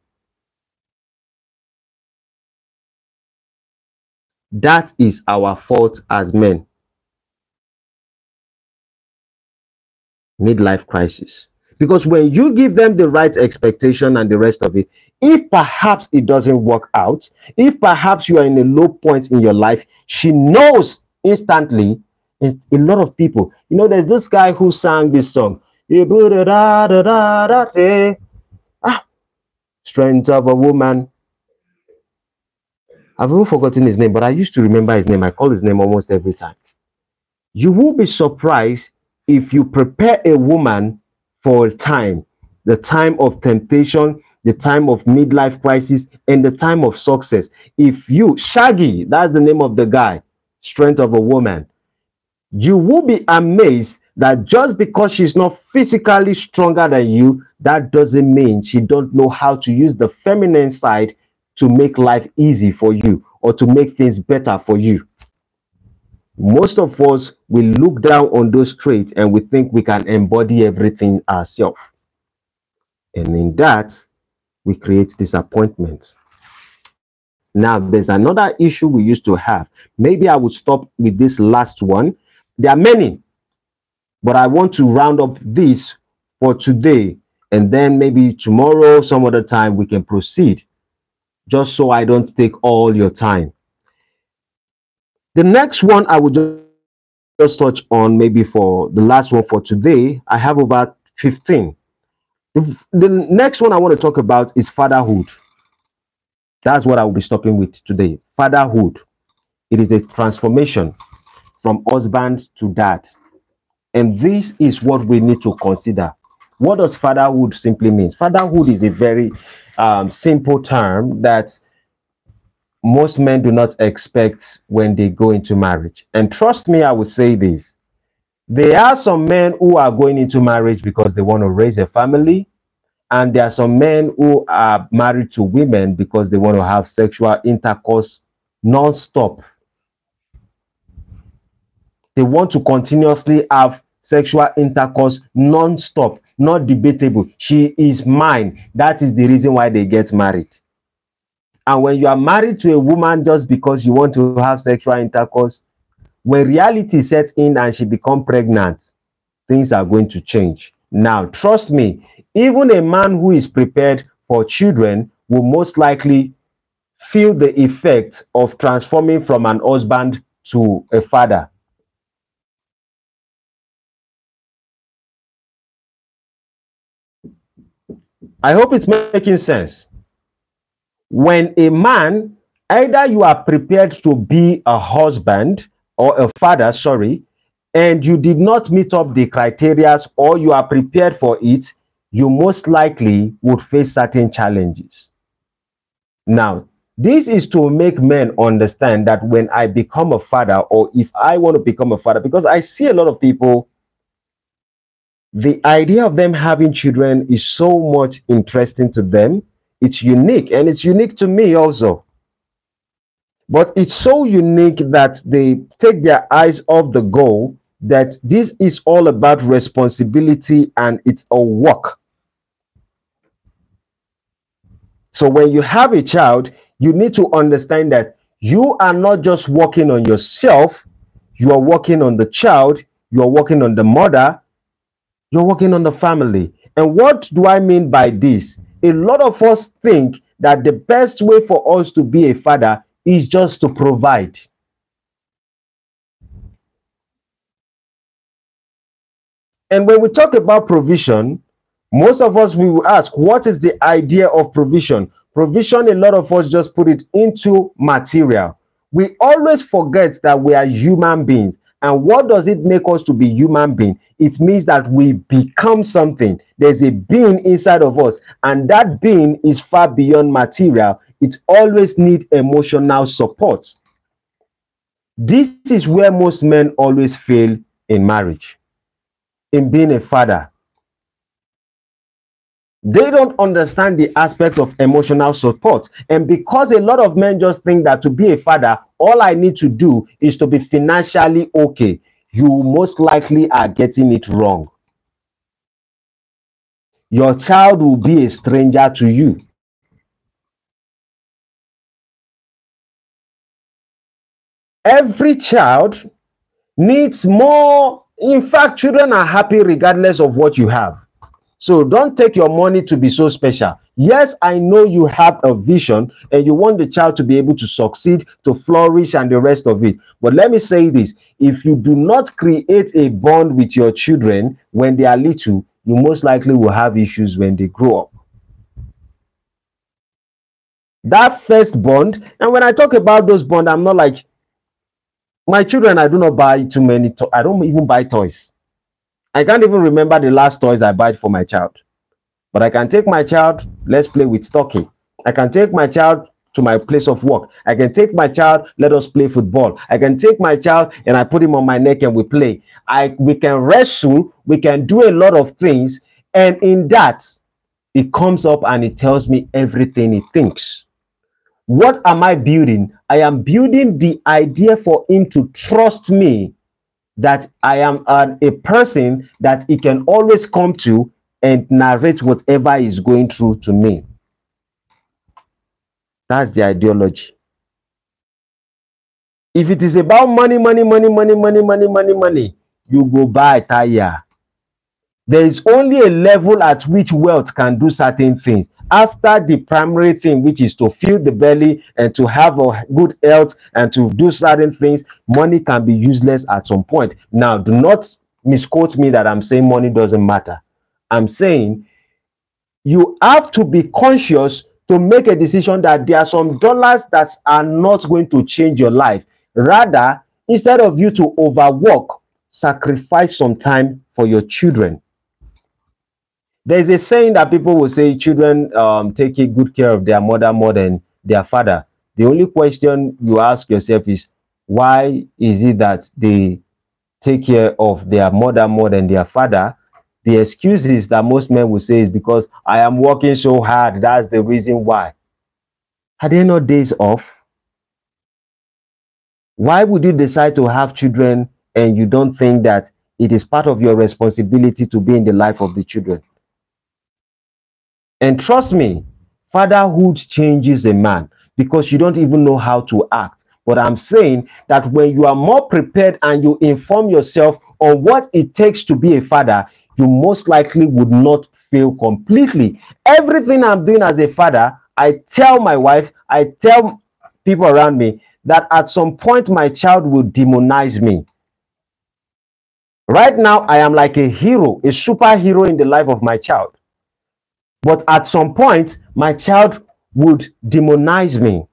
That is our fault as men. Midlife crisis. Because when you give them the right expectation and the rest of it, if perhaps it doesn't work out, if perhaps you are in a low point in your life, she knows instantly. A lot of people, you know, there's this guy who sang this song. Strength of a woman. I've even forgotten his name, but I used to remember his name. I call his name almost every time. You will be surprised if you prepare a woman for a time, the time of temptation, the time of midlife crisis, and the time of success. If you, Shaggy, that's the name of the guy, Strength of a Woman, you will be amazed that just because she's not physically stronger than you, that doesn't mean she don't know how to use the feminine side to make life easy for you or to make things better for you. Most of us will look down on those traits and we think we can embody everything ourselves. And in that, we create disappointment. Now, there's another issue we used to have. Maybe I would stop with this last one. There are many, but I want to round up this for today. And then maybe tomorrow, some other time, we can proceed, just so I don't take all your time. The next one I would just touch on, maybe for the last one for today. I have over 15. The next one I want to talk about is fatherhood. That's what I will be stopping with today. Fatherhood. It is a transformation from husband to dad. And this is what we need to consider. What does fatherhood simply mean? Fatherhood is a very simple term that most men do not expect when they go into marriage. And trust me, I would say this. There are some men who are going into marriage because they want to raise a family. And there are some men who are married to women because they want to have sexual intercourse non-stop. They want to continuously have sexual intercourse non-stop, not debatable. She is mine. That is the reason why they get married. And when you are married to a woman just because you want to have sexual intercourse, when reality sets in and she becomes pregnant, things are going to change. Now, trust me, even a man who is prepared for children will most likely feel the effect of transforming from an husband to a father. I hope it's making sense. When a man, either you are prepared to be a husband or a father, sorry, and you did not meet up the criteria or you are prepared for it, you most likely would face certain challenges. Now, this is to make men understand that when I become a father, or if I want to become a father, because I see a lot of people, the idea of them having children is so much interesting to them. It's unique, and it's unique to me also. But it's so unique that they take their eyes off the goal, that this is all about responsibility and it's a work. So when you have a child, you need to understand that you are not just working on yourself, you are working on the child, you are working on the mother, you're working on the family. And what do I mean by this? A lot of us think that the best way for us to be a father is just to provide. And when we talk about provision, most of us, we will ask, what is the idea of provision? Provision, a lot of us just put it into material. We always forget that we are human beings. And what does it make us to be human being? It means that we become something. There's a being inside of us, and that being is far beyond material. It always needs emotional support. This is where most men always fail in marriage, in being a father. They don't understand the aspect of emotional support. And because a lot of men just think that to be a father, all I need to do is to be financially okay, you most likely are getting it wrong. Your child will be a stranger to you. Every child needs more. In fact, children are happy regardless of what you have. So don't take your money to be so special. Yes, I know you have a vision and you want the child to be able to succeed, to flourish, and the rest of it. But let me say this, if you do not create a bond with your children when they are little, you most likely will have issues when they grow up. That first bond, and when I talk about those bonds, I'm not like my children. I do not buy too many. I don't even buy toys. I can't even remember the last toys I bought for my child. But I can take my child, let's play with Stocky. I can take my child to my place of work. I can take my child, let us play football. I can take my child and I put him on my neck and we play. We can wrestle, we can do a lot of things. And in that, it comes up and it tells me everything it thinks. What am I building? I am building the idea for him to trust me, that I am a person that he can always come to and narrate whatever is going through to me. That's the ideology. If it is about money, you go buy a tire. There is only a level at which wealth can do certain things. After the primary thing, which is to fill the belly and to have a good health and to do certain things, money can be useless at some point. Now, do not misquote me that I'm saying money doesn't matter. I'm saying you have to be conscious to make a decision that there are some dollars that are not going to change your life. Rather, instead of you to overwork, sacrifice some time for your children. There's a saying that people will say children take good care of their mother more than their father. The only question you ask yourself is, why is it that they take care of their mother more than their father? The excuses that most men will say is because I am working so hard. That's the reason why. Are there no days off? Why would you decide to have children and you don't think that it is part of your responsibility to be in the life of the children? And trust me, fatherhood changes a man because you don't even know how to act. But I'm saying that when you are more prepared and you inform yourself on what it takes to be a father, you most likely would not fail completely. Everything I'm doing as a father, I tell my wife, I tell people around me that at some point my child will demonize me. Right now, I am like a hero, a superhero in the life of my child. But at some point, my child would demonize me.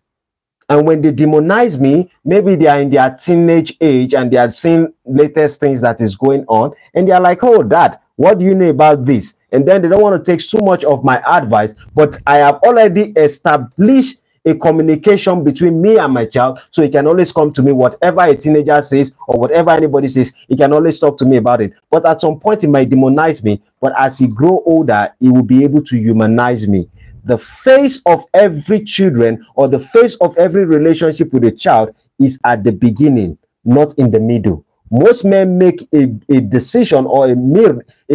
And when they demonize me, maybe they are in their teenage age and they are seeing latest things that is going on. And they are like, oh, Dad, what do you know about this? And then they don't want to take so much of my advice. But I have already established a communication between me and my child, so he can always come to me. Whatever a teenager says or whatever anybody says, he can always talk to me about it. But at some point, he might demonize me. But as he grows older, he will be able to humanize me. The face of every children or the face of every relationship with a child is at the beginning, not in the middle. Most men make a decision or a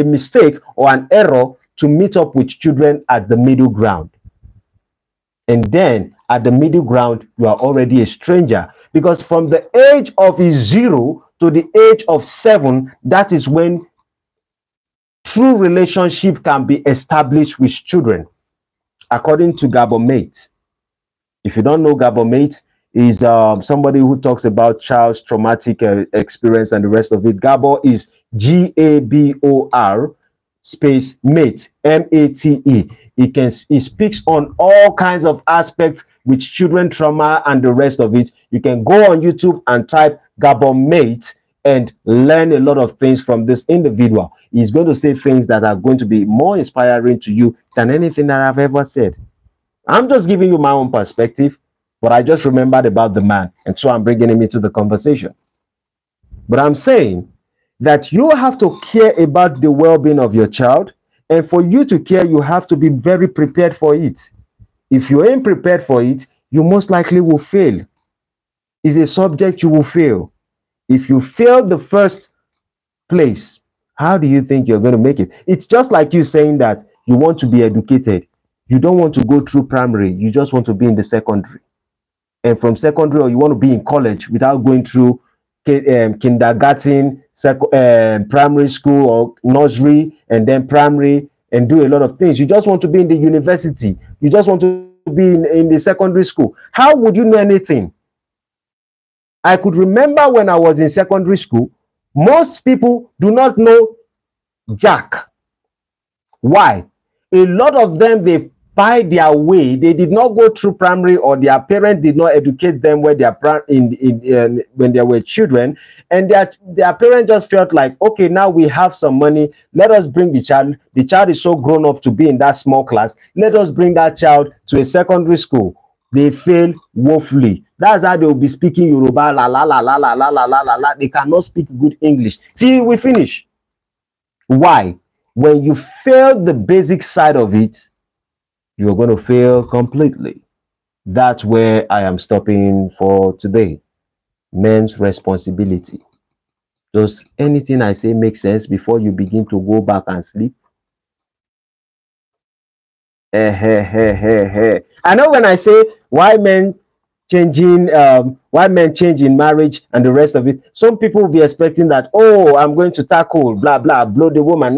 mistake or an error to meet up with children at the middle ground. And then at the middle ground, you are already a stranger, because from the age of 0 to the age of 7, that is when true relationship can be established with children, according to Gabor Mate. If you don't know, Gabor Mate is somebody who talks about child's traumatic experience and the rest of it. Gabor is Gabor space Mate, M-A-T-E. He speaks on all kinds of aspects with children trauma and the rest of it. You can go on YouTube and type Gabor Mate and learn a lot of things from this individual. He's going to say things that are going to be more inspiring to you than anything that I've ever said. I'm just giving you my own perspective, but I just remembered about the man, and so I'm bringing him into the conversation. But I'm saying that you have to care about the well-being of your child, and for you to care, you have to be very prepared for it. If you ain't prepared for it, you most likely will fail. It's a subject you will fail. If you fail the first place, how do you think you're going to make it? It's just like you saying that you want to be educated. You don't want to go through primary. You just want to be in the secondary. And from secondary, or you want to be in college without going through kindergarten, primary school or nursery, and then primary, and do a lot of things. You just want to be in the university. You just want to be in the secondary school. How would you know anything? I could remember when I was in secondary school, most people do not know Jack. Why? A lot of them, they by their way. They did not go through primary, or their parents did not educate them when they were children, and their parents just felt like, okay, now we have some money, let us bring the child. The child is so grown up to be in that small class. Let us bring that child to a secondary school. They fail woefully. That's how they will be speaking Yoruba, la la la la la la la la la. They cannot speak good English till we finish. Why? When you fail the basic side of it, you're going to fail completely. That's where I am stopping for today. Men's responsibility. Does anything I say make sense before you begin to go back and sleep? I know when I say why men change in marriage and the rest of it, some people will be expecting that, oh, I'm going to tackle blah blah, blow the woman.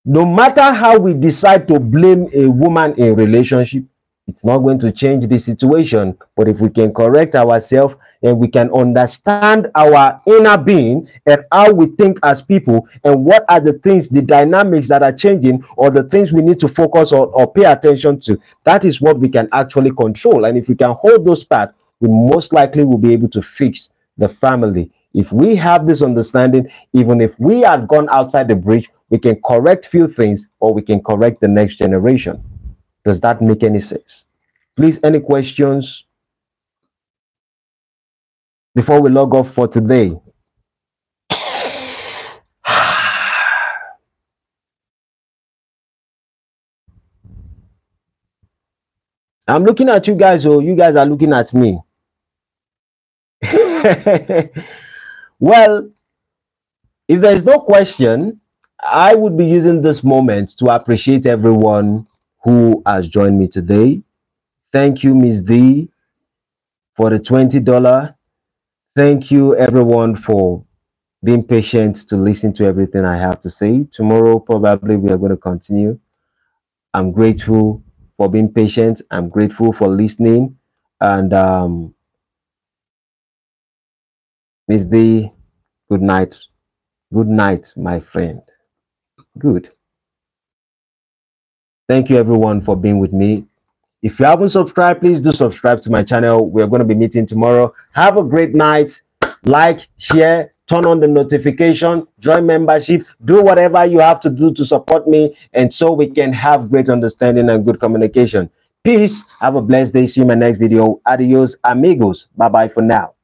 No matter how we decide to blame a woman in relationship, it's not going to change the situation. But if we can correct ourselves and we can understand our inner being and how we think as people, and what are the things, the dynamics that are changing, or the things we need to focus on or pay attention to, that is what we can actually control. And if we can hold those paths, we most likely will be able to fix the family. If we have this understanding, even if we had gone outside the bridge, we can correct few things, or we can correct the next generation. Does that make any sense? Please, any questions before we log off for today? I'm looking at you guys, or you guys are looking at me. Well, if there is no question, I would be using this moment to appreciate everyone who has joined me today. Thank you, Ms. D, for the $20. Thank you, everyone, for being patient to listen to everything I have to say. Tomorrow, probably, we are going to continue. I'm grateful for being patient. I'm grateful for listening. And Ms. D, good night. Good night, my friend. Good. Thank you, everyone, for being with me. If you haven't subscribed, please do subscribe to my channel. We're going to be meeting tomorrow. Have a great night. Like, share, turn on the notification, join membership, do whatever you have to do to support me, and so we can have great understanding and good communication. Peace. Have a blessed day. See you in my next video. Adios, amigos. Bye-bye for now.